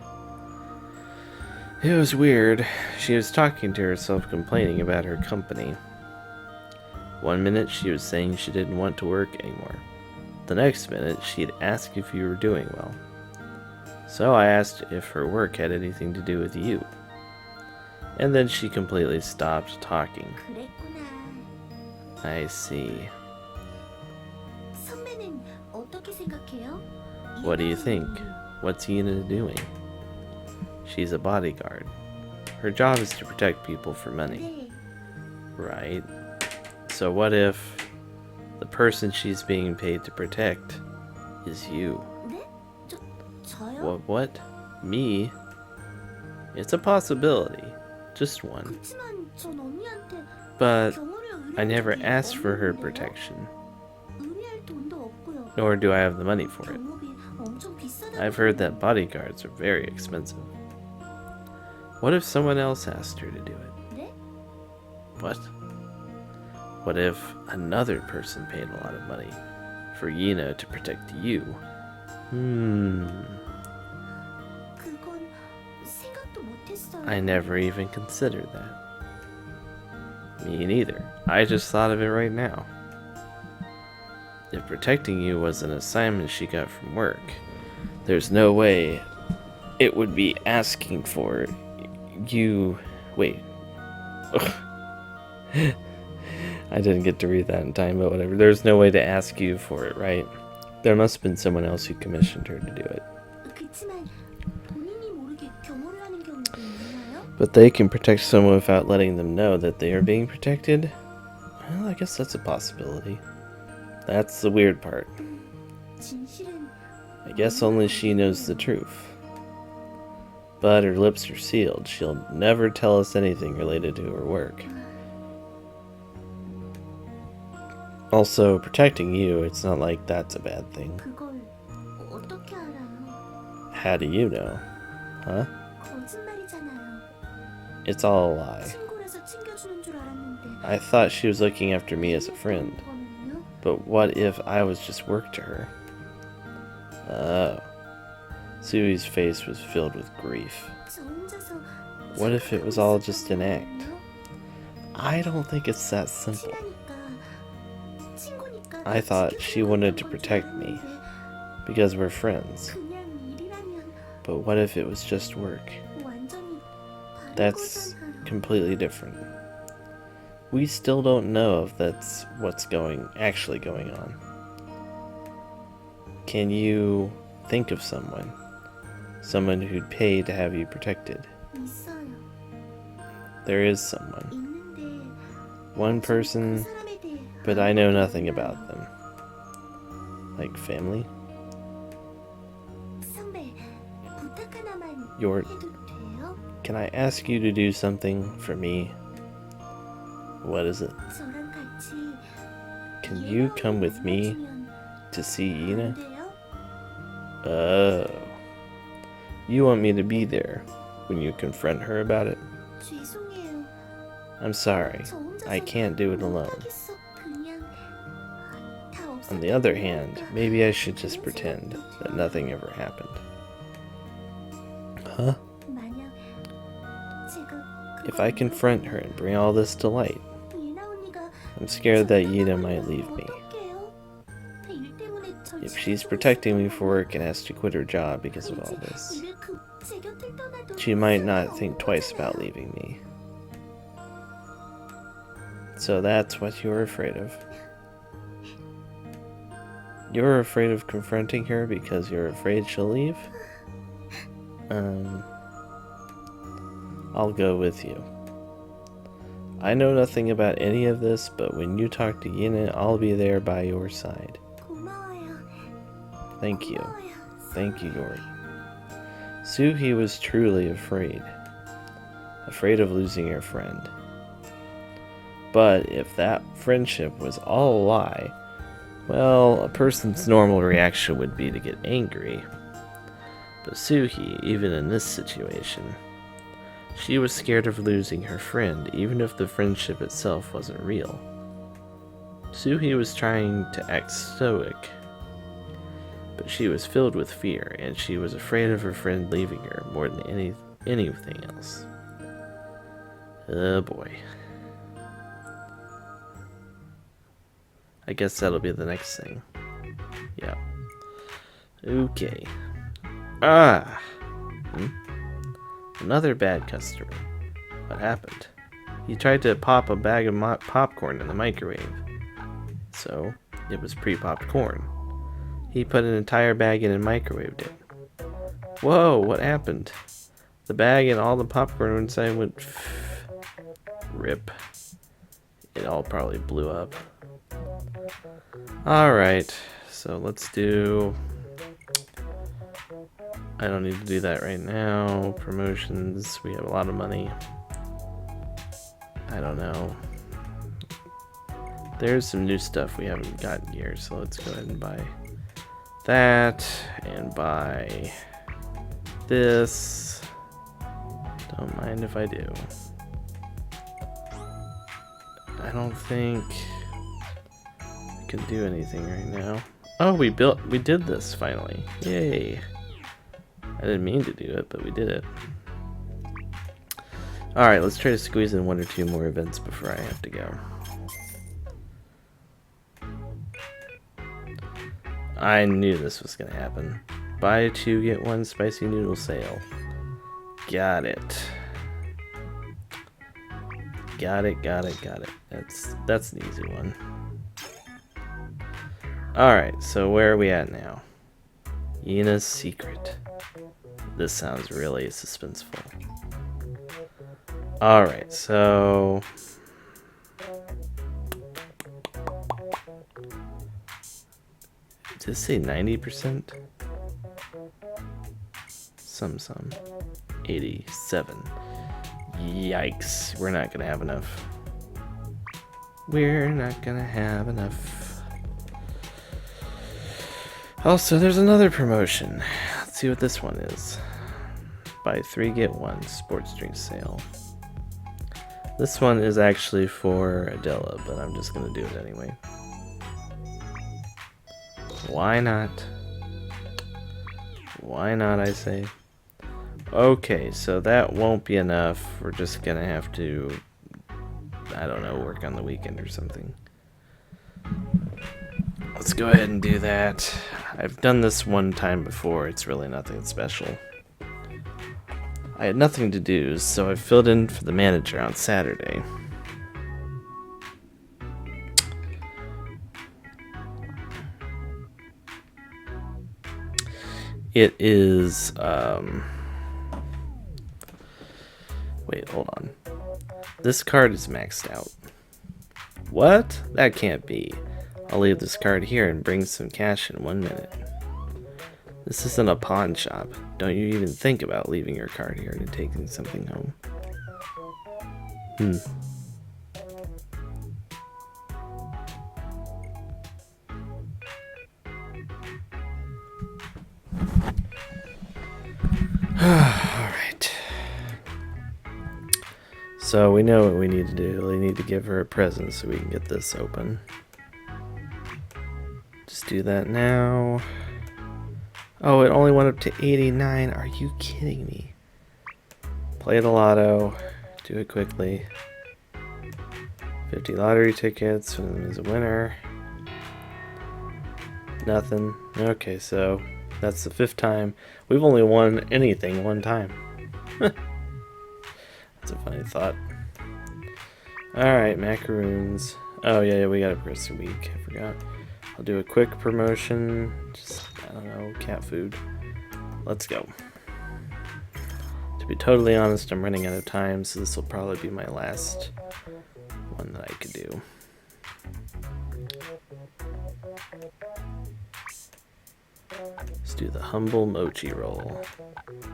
It was weird. She was talking to herself, complaining about her company. One minute she was saying she didn't want to work anymore. The next minute she'd ask if you were doing well. So I asked if her work had anything to do with you. And then she completely stopped talking. 그랬구나. I see. 선배는 어떻게 생각해요? What do you think? 이나은이 What's Yuna doing? She's a bodyguard. Her job is to protect people for money, 네. right? So what if the person she's being paid to protect is you? 네? 저요? What? Me? It's a possibility. Just one. 그치만 전 언니한테 But 경호를 I 의뢰한 never 적이 asked for her 없는데요? protection, 의뢰할 돈도 없고요. nor do I have the money for it. 경호비 엄청 비싸다고 I've heard that 들었는데. bodyguards are very expensive. What if someone else asked her to do it? 네? What? What if another person paid a lot of money for Yino to protect you? 그건 생각도 못했어요. I never even considered that. Me neither. I just thought of it right now. If protecting you was an assignment she got from work, there's no way it would be asking for you. Wait. I didn't get to read that in time, but whatever. There's no way to ask you for it, right? There must have been someone else who commissioned her to do it. 그치만 본인이 모르게 경호를 하는 경우도 있나요? But they can protect someone without letting them know that they are being protected? Well, I guess that's a possibility. That's the weird part. 진실은 I guess only she knows the truth. But her lips are sealed. She'll never tell us anything related to her work. Also, protecting you, it's not like that's a bad thing. 그걸 어떻게 알아요? How do you know? Huh? 거짓말이잖아요. It's all a lie. 친구라서 챙겨주는 줄 알았는데. I thought she was looking after me as a friend. 거는요? But what if I was just work to her? Oh. Soohey's face was filled with grief. 저 혼자서 What if it was all just an act? I don't think it's that simple. 친구니까 I thought she wanted to protect me because we're friends. 그냥 일이라면 But what if it was just work? 완전히 다른 That's 거잖아요. completely different. We still don't know if that's what's actually going on. Can you think of someone? Someone who'd pay to have you protected? 있어요. There is someone. 있는데 One 그 person, 사람에 대해 but I know nothing about them. Like family? 선배, 부탁 하나만 Your 해도 돼요? Can I ask you to do something for me? What is it? 저랑 같이 Can you come with me 만나주면 to see 안 Ina? 돼요? Oh. You want me to be there when you confront her about it? 죄송해요. I'm sorry. 저 혼자서 I can't do it alone. 못하겠어. 그냥 다 On the other 없었다고 hand, 하니까 maybe I should just 그런 pretend 생각도 that 들어요. nothing ever happened. Huh? 만약 제가 If I confront her and bring all this to light, 예나 언니가 I'm scared that 저를 Yina 떠나버리면 might leave me. 어떡해요? 일 때문에 절 If she's 지켜주고 protecting me 있었던 for work and has to quit her job because of all 이제 this, 일을 제 곁을 떠나도 she might 소용이 not think 없는 twice about 거잖아요. leaving me. So that's what you're afraid of. You're afraid of confronting her because you're afraid she'll leave? I'll go with you. I know nothing about any of this, but when you talk to Yina, I'll be there by your side. 고마워요. Thank you. 고마워요. Thank you, Yori. Soohee was truly afraid. Afraid of losing her friend. But if that friendship was all a lie, Well, a person's normal reaction would be to get angry. But Soohee, even in this situation, she was scared of losing her friend, even if the friendship itself wasn't real. Soohee was trying to act stoic, but she was filled with fear, and she was afraid of her friend leaving her more than anything else. Oh boy. I guess that'll be the next thing. Yeah. Okay. Another bad customer. What happened? He tried to pop a bag of popcorn in the microwave. So, it was pre-popped corn. He put an entire bag in and microwaved it. Whoa, what happened? The bag and all the popcorn inside went rip. It all probably blew up. Alright, so let's do... I don't need to do that right now. Promotions, we have a lot of money. I don't know. There's some new stuff we haven't gotten here, so let's go ahead and buy that and buy this. Don't mind if I do. I don't think I can do anything right now. Oh, we did this finally. Yay. I didn't mean to do it, but we did it. Alright, let's try to squeeze in 1 or 2 more events before I have to go. I knew this was going to happen. Buy 2, get 1 spicy noodle sale. Got it. Got it. That's an easy one. Alright, so where are we at now? Yina's secret. This sounds really suspenseful. Alright, so... Did it say 90%? Some. 87. Yikes, we're not gonna have enough. We're not gonna have enough. Also, there's another promotion. Let's see what this one is. Buy 3, get 1 sports drink sale. This one is actually for Adela, but I'm just gonna do it anyway. Why not? Why not, I say? Okay, so that won't be enough. We're just gonna have to, I don't know, work on the weekend or something. Let's go ahead and do that. I've done this one time before. It's really nothing special. I had nothing to do, so I filled in for the manager on Saturday. It is, wait, hold on. This card is maxed out. What? That can't be. I'll leave this card here and bring some cash in 1 minute. This isn't a pawn shop. Don't you even think about leaving your card here and taking something home. Alright. So we know what we need to do. We need to give her a present so we can get this open. Just do that now. Oh, it only went up to 89. Are you kidding me? Play the lotto. Do it quickly. 50 lottery tickets. There's a winner. Nothing. Okay, so that's the 5th time. We've only won anything 1 time. That's a funny thought. Alright, macaroons. Oh, yeah, we got a person week. I forgot. I'll do a quick promotion. Just, I don't know, cat food. Let's go. To be totally honest, I'm running out of time, so this will probably be my last one that I could do. Let's do the humble mochi roll.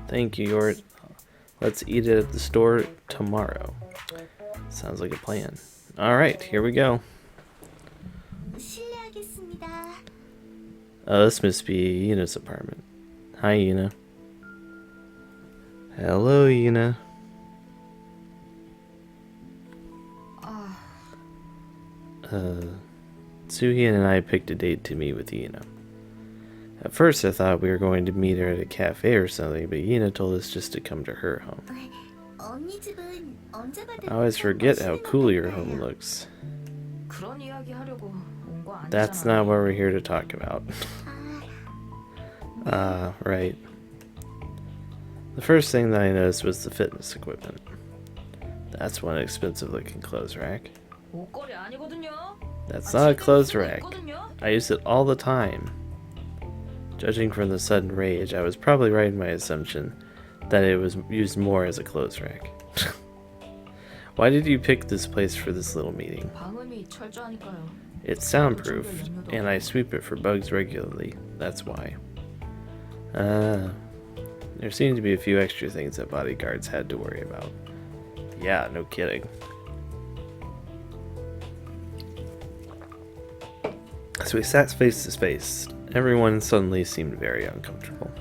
Thank you, Yort. Let's eat it at the store tomorrow. Sounds like a plan. Alright, here we go. 실례하겠습니다. 왔습니다. Oh, this must be Yuna's apartment. Hi, Yuna. Hello, Yuna. Soohee and I picked a date to meet with Yuna. At first, I thought we were going to meet her at a cafe or something, but Yuna told us just to come to her home. 언니 집은 언제 봐도 I always forget how cool your home looks. 그런 이야기 하려고 온 거 아니잖아. That's not what we're here to talk about. Right. The first thing that I noticed was the fitness equipment. That's one expensive looking clothes rack. 옷걸이 아니거든요. That's not a clothes 실제로 rack. 있거든요. I use it all the time. Judging from the sudden rage, I was probably right in my assumption that it was used more as a clothes rack. Why did you pick this place for this little meeting? 방음이 철저하니까요. It's soundproofed, and I sweep it for bugs regularly. That's why. There seemed to be a few extra things that bodyguards had to worry about. Yeah, no kidding. As we sat face to face, everyone suddenly seemed very uncomfortable.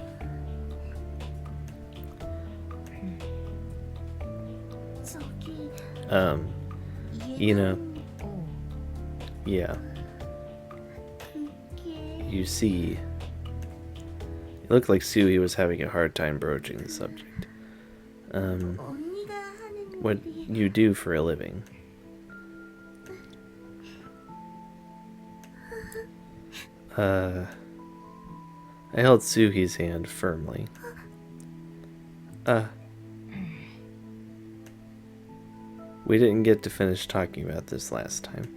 저기 Yuna, 어, yeah, 그게 you see, it looked like Soohee was having a hard time broaching the subject. 언니가 하는 What 일이 you do for a living. I held Soohee's hand firmly. We didn't get to finish talking about this last time.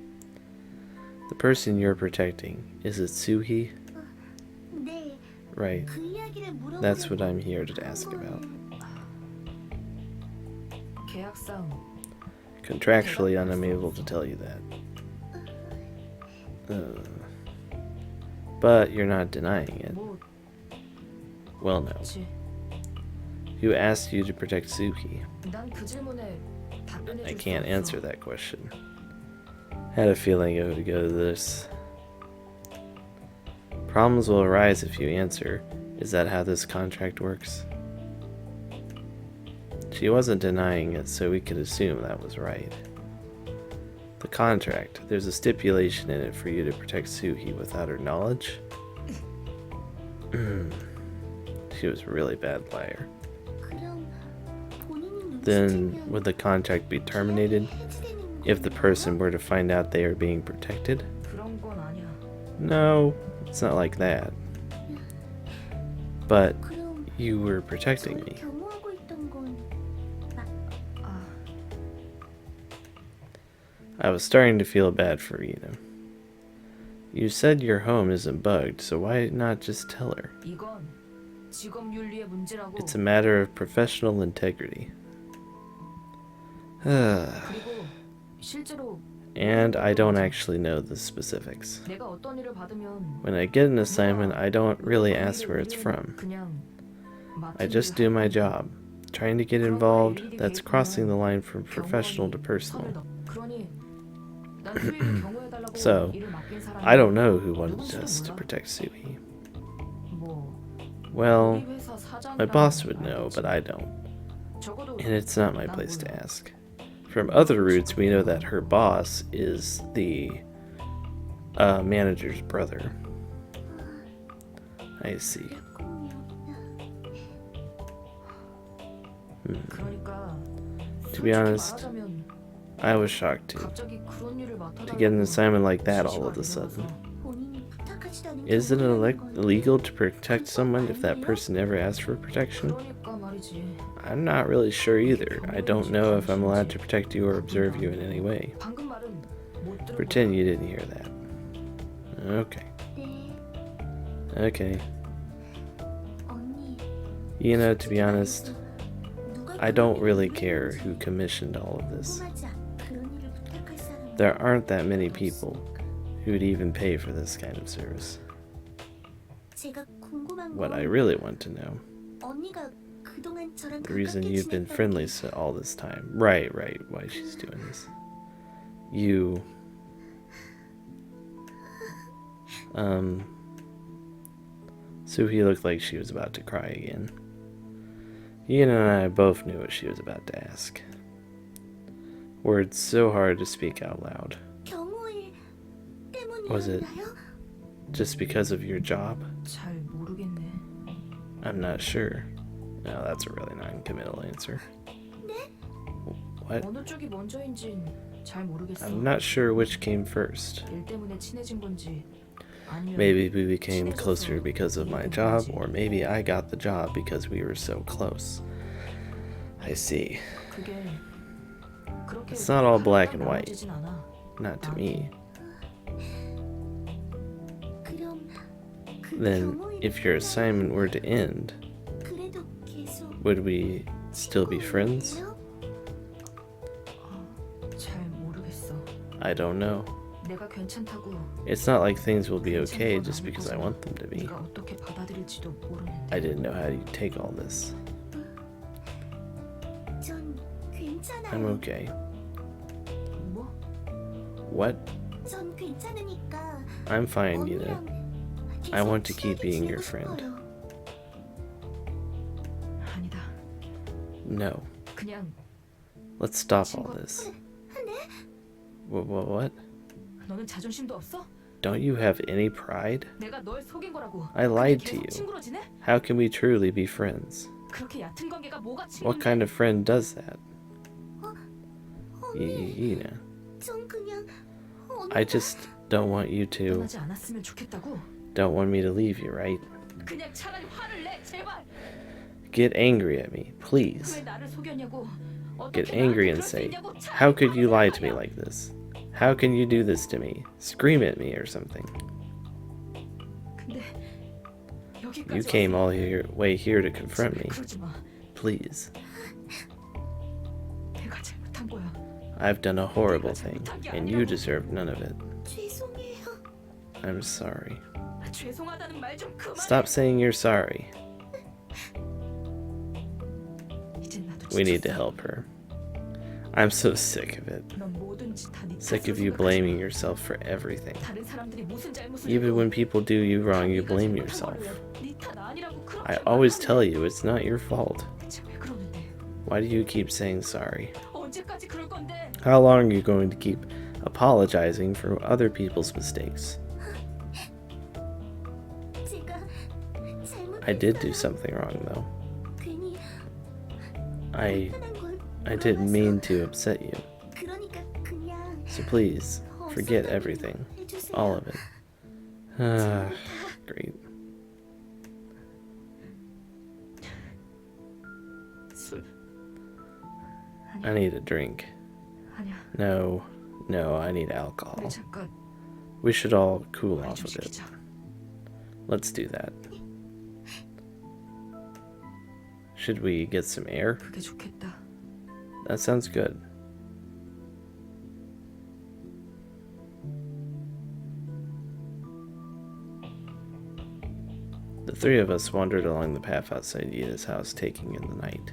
The person you're protecting, is it Soohee? 네, Right. 그 이야기를 물어보려고 That's what I'm here to ask about. 계약상 Contractually, I'm unable to tell you that. But you're not denying it. 뭐 Well, no. 그치. Who asked you to protect Soohee? 난 그 질문에 답변해 I 줄 수 can't 없어. answer that question. Had a feeling it would go to this. Problems will arise if you answer. Is that how this contract works? She wasn't denying it, so we could assume that was right. The contract, there's a stipulation in it for you to protect Soohee without her knowledge? She was a really bad liar. 그럼 본인이 Then, 눈치채면 would the contract be terminated 해지되는 if the person were to find out they are being protected? 그런 건 아니야. No, it's not like that. But 그럼 you were protecting 저를 me. 겸호하고 있던 건 아, I was starting to feel bad for Ina. You said your home isn't bugged, so why not just tell her? 이건 직업 윤리의 문제라고. It's a matter of professional integrity. 그리고 실제로 And I don't actually know the specifics. 내가 어떤 일을 받으면 When I get an assignment, I don't really ask where it's from. 그냥 I just do my job. Trying to get involved, that's crossing the line from professional to personal. So, I don't know who wanted us to protect Soohee. Well, my boss would know, but I don't. And it's not my place to ask. From other roots, we know that her boss is the manager's brother. I see. To be honest, I was shocked too. To get an assignment like that all of a sudden. 본인이 부탁하지도 않은 Is it 경우라는 건 illegal to protect someone if that person never asked for protection? I'm not really sure either. I don't know if I'm allowed to protect you or observe you in any way. Pretend you didn't hear that. Okay. 네, Okay. 언니 You know, to be honest, 누가 I don't 그런 really 일을 care 했는지 who commissioned all of this. 궁금하지 않- 그런 일을 부탁할 사람은 There aren't that many people who would even pay for this kind of service. 제가 궁금한 What 건 I really want to know, 언니가 그동안 저랑 the reason 가깝게 you've been 지냈던 friendly 게 all this time. Right, why she's doing this. You Soohee looked like she was about to cry again. Ian and I both knew what she was about to ask. Words so hard to speak out loud. 경호일 Was it 때문이었나요? just because of your job? 잘 모르겠네. I'm not sure. No, that's a really non-committal answer. What? 어느 쪽이 먼저인진 잘 모르겠어. I'm not sure which came first. 일 때문에 친해진 건지 아니면 Maybe we became closer because of my job, or maybe I got the job because we were so close. I see. 그게 그렇게 It's not all black and white. 나눠지진 않아. Not to me. 그럼 그 Then, 경호일 if your assignment were to end, 그래도 계속 would we still be friends? 친구예요? 잘 모르겠어. I don't know. 내가 괜찮다고 It's not like things will be okay just because I want them to be. 네가 어떻게 받아들일지도 모르는데. I didn't know how you'd take all this. 전 괜찮아요. I'm okay. 뭐? What? 전 괜찮으니까 I'm fine, Nina. 언니랑 계속 I want to keep 친하게 being your 지내고 friend. 싶어요. 아니다. No. 그냥 Let's stop all this. 네? What? 너는 자존심도 없어? Don't you have any pride? 내가 널 속인 거라고. I lied 근데 to 계속 you. 친구로 지내? How can we truly be friends? 그렇게 얕은 관계가 뭐가 친구인데? What kind of friend does that? 언니, Nina. 전 그냥 I just don't want you to. 떠나지 않았으면 좋겠다고. Don't want me to leave you, right? 그냥 차라리 화를 내, 제발. Get angry at me, please. 왜 나를 속였냐고. Get 어떻게 angry 나한테 and 그럴 수 say, 있냐고. 차라리 how could you 화를 lie to me 내라며. like this? How can you do this to me? Scream at me or something. 근데 여기까지 You came 와서 all way here to confront me. 그러지 마. Please. 내가 잘못한 거야. I've done a horrible thing, and you deserve none of it. 죄송해요. I'm sorry. 죄송하다는 말 좀 그만해. Stop saying you're sorry. 이젠 나도 We need to 지쳤어. help her. I'm so sick of it. 넌 모든 짓 다 네 Sick 탓으로 of you 생각하지 blaming 마. yourself for everything. 다른 사람들이 무슨 잘못을 Even 해도 when people do you wrong, you 네가 blame 잘못한 yourself. 거를 네 탓 아니라고 그렇게 I always 말하면 tell you it's not your fault. 대체 왜 그러는데? Why do you keep saying sorry? 언제까지 그럴 건데? How long are you going to keep apologizing for other people's mistakes? 제가 잘못했어요. I did do something wrong though. 괜히 I 불편한 걸 didn't 물어봐서. mean to upset you. 그러니까 그냥 So please, forget 없었다면 everything. 해주세요. All of it. Ah, great. 술 I need a drink. 아니야. No, I need alcohol. 우리 잠깐 We should all cool 말 off 좀 a bit. 시키자. Let's do that. Should we get some air? 그게 좋겠다. That sounds good. The three of us wandered along the path outside Yina's house, taking in the night.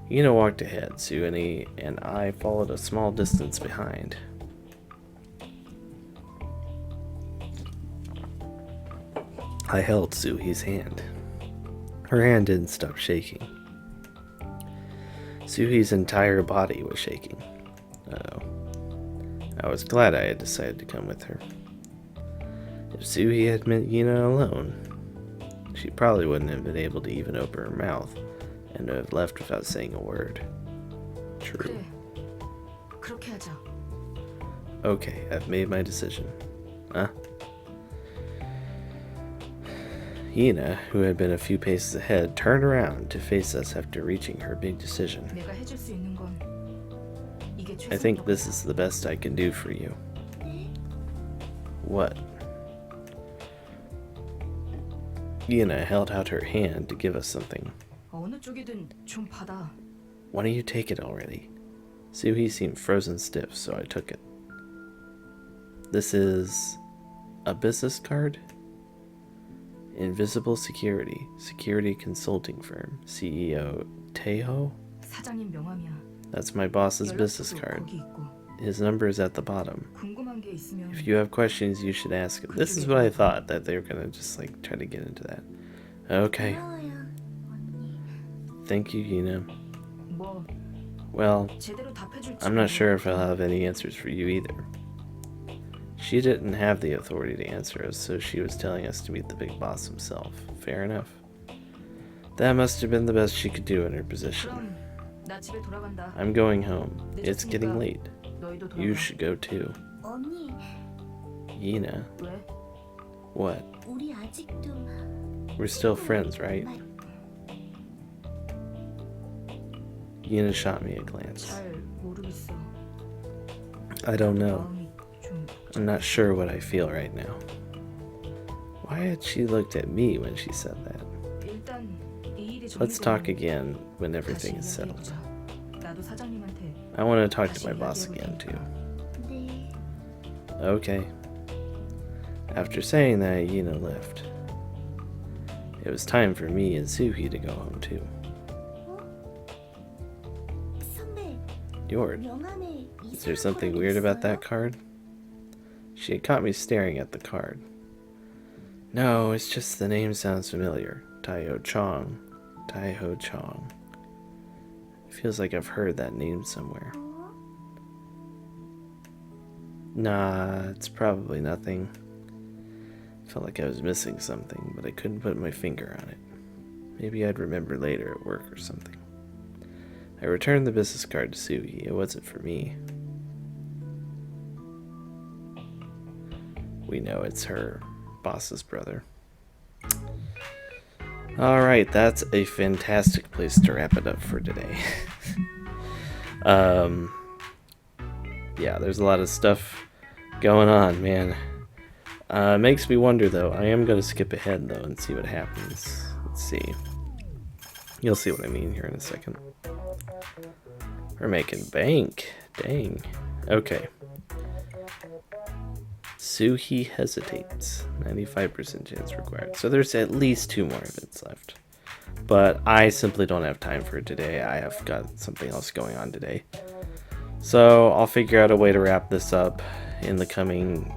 Yina walked ahead, Soohee and I followed a small distance behind. I held Soohee's hand. Her hand didn't stop shaking. Soohee's entire body was shaking. Uh-oh. I was glad I had decided to come with her. If Soohee had met Yina alone, she probably wouldn't have been able to even open her mouth and would have left without saying a word. True. 그래. 그렇게 하자. Okay, I've made my decision. Huh? Yina, who had been a few paces ahead, turned around to face us after reaching her big decision. 내가 해줄 수 있는 건 이게 I think 최선인 this is the best I can do for you. What? Yina held out her hand to give us something. 어느 쪽이든 좀 받아. Why don't you take it already? Soohee seemed frozen stiff, so I took it. This is a business card? Invisible Security, security consulting firm, CEO Taeho? 사장님 명함이야. That's my boss's business 연락처도 card. 거기 있고. His number is at the bottom. 궁금한 게 있으면 If you have questions, you should ask him. This is what I thought, that they were gonna just like try to get into that. Okay. 고마워요, 언니. Thank you, Yuna. 뭐 Well, 제대로 답해줄지 I'm not sure if I'll have any answers for you either. She didn't have the authority to answer us, so she was telling us to meet the big boss himself. Fair enough. That must have been the best she could do in her position. 그럼 나 집에 돌아간다. I'm going home. It's getting late. 너희도 돌아가. You should go too. 언니, Yuna, 왜? what? 우리 아직도 We're still friends, right? 말- Yuna shot me a glance. 잘 모르겠어. I don't know. 마음이 좀 I'm not sure what I feel right now. Why had she looked at me when she said that? 일단 이 일이 Let's talk 정리되면 again when 다시 everything is settled. 이야기해보자. 나도 사장님한테 I want to talk to my boss again too. 네. Okay. After saying that, Yuna left. It was time for me and Soohee to go home too. 선배, Yord, 명함에 is there something weird about that card? She had caught me staring at the card. No, it's just the name sounds familiar. Taiho Chong. Taiho Chong. It feels like I've heard that name somewhere. Nah, it's probably nothing. Felt like I was missing something, but I couldn't put my finger on it. Maybe I'd remember later at work or something. I returned the business card to Soohee. It wasn't for me. We know it's her boss's brother. Alright, that's a fantastic place to wrap it up for today. Yeah, there's a lot of stuff going on, man. Makes me wonder though. I am going to skip ahead though and see what happens. Let's see. You'll see what I mean here in a second. We're making bank. Dang. Okay. Soohee hesitates. 95% chance required. So there's at least 2 more events left. But I simply don't have time for it today. I have got something else going on today. So I'll figure out a way to wrap this up in the coming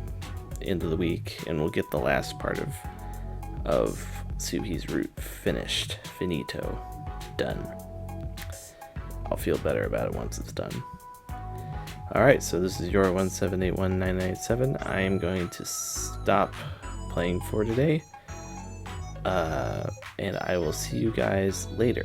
end of the week, and we'll get the last part of Soohee's route finished. Finito. Done. I'll feel better about it once it's done. Alright, so this is your 1781997. I am going to stop playing for today. And I will see you guys later.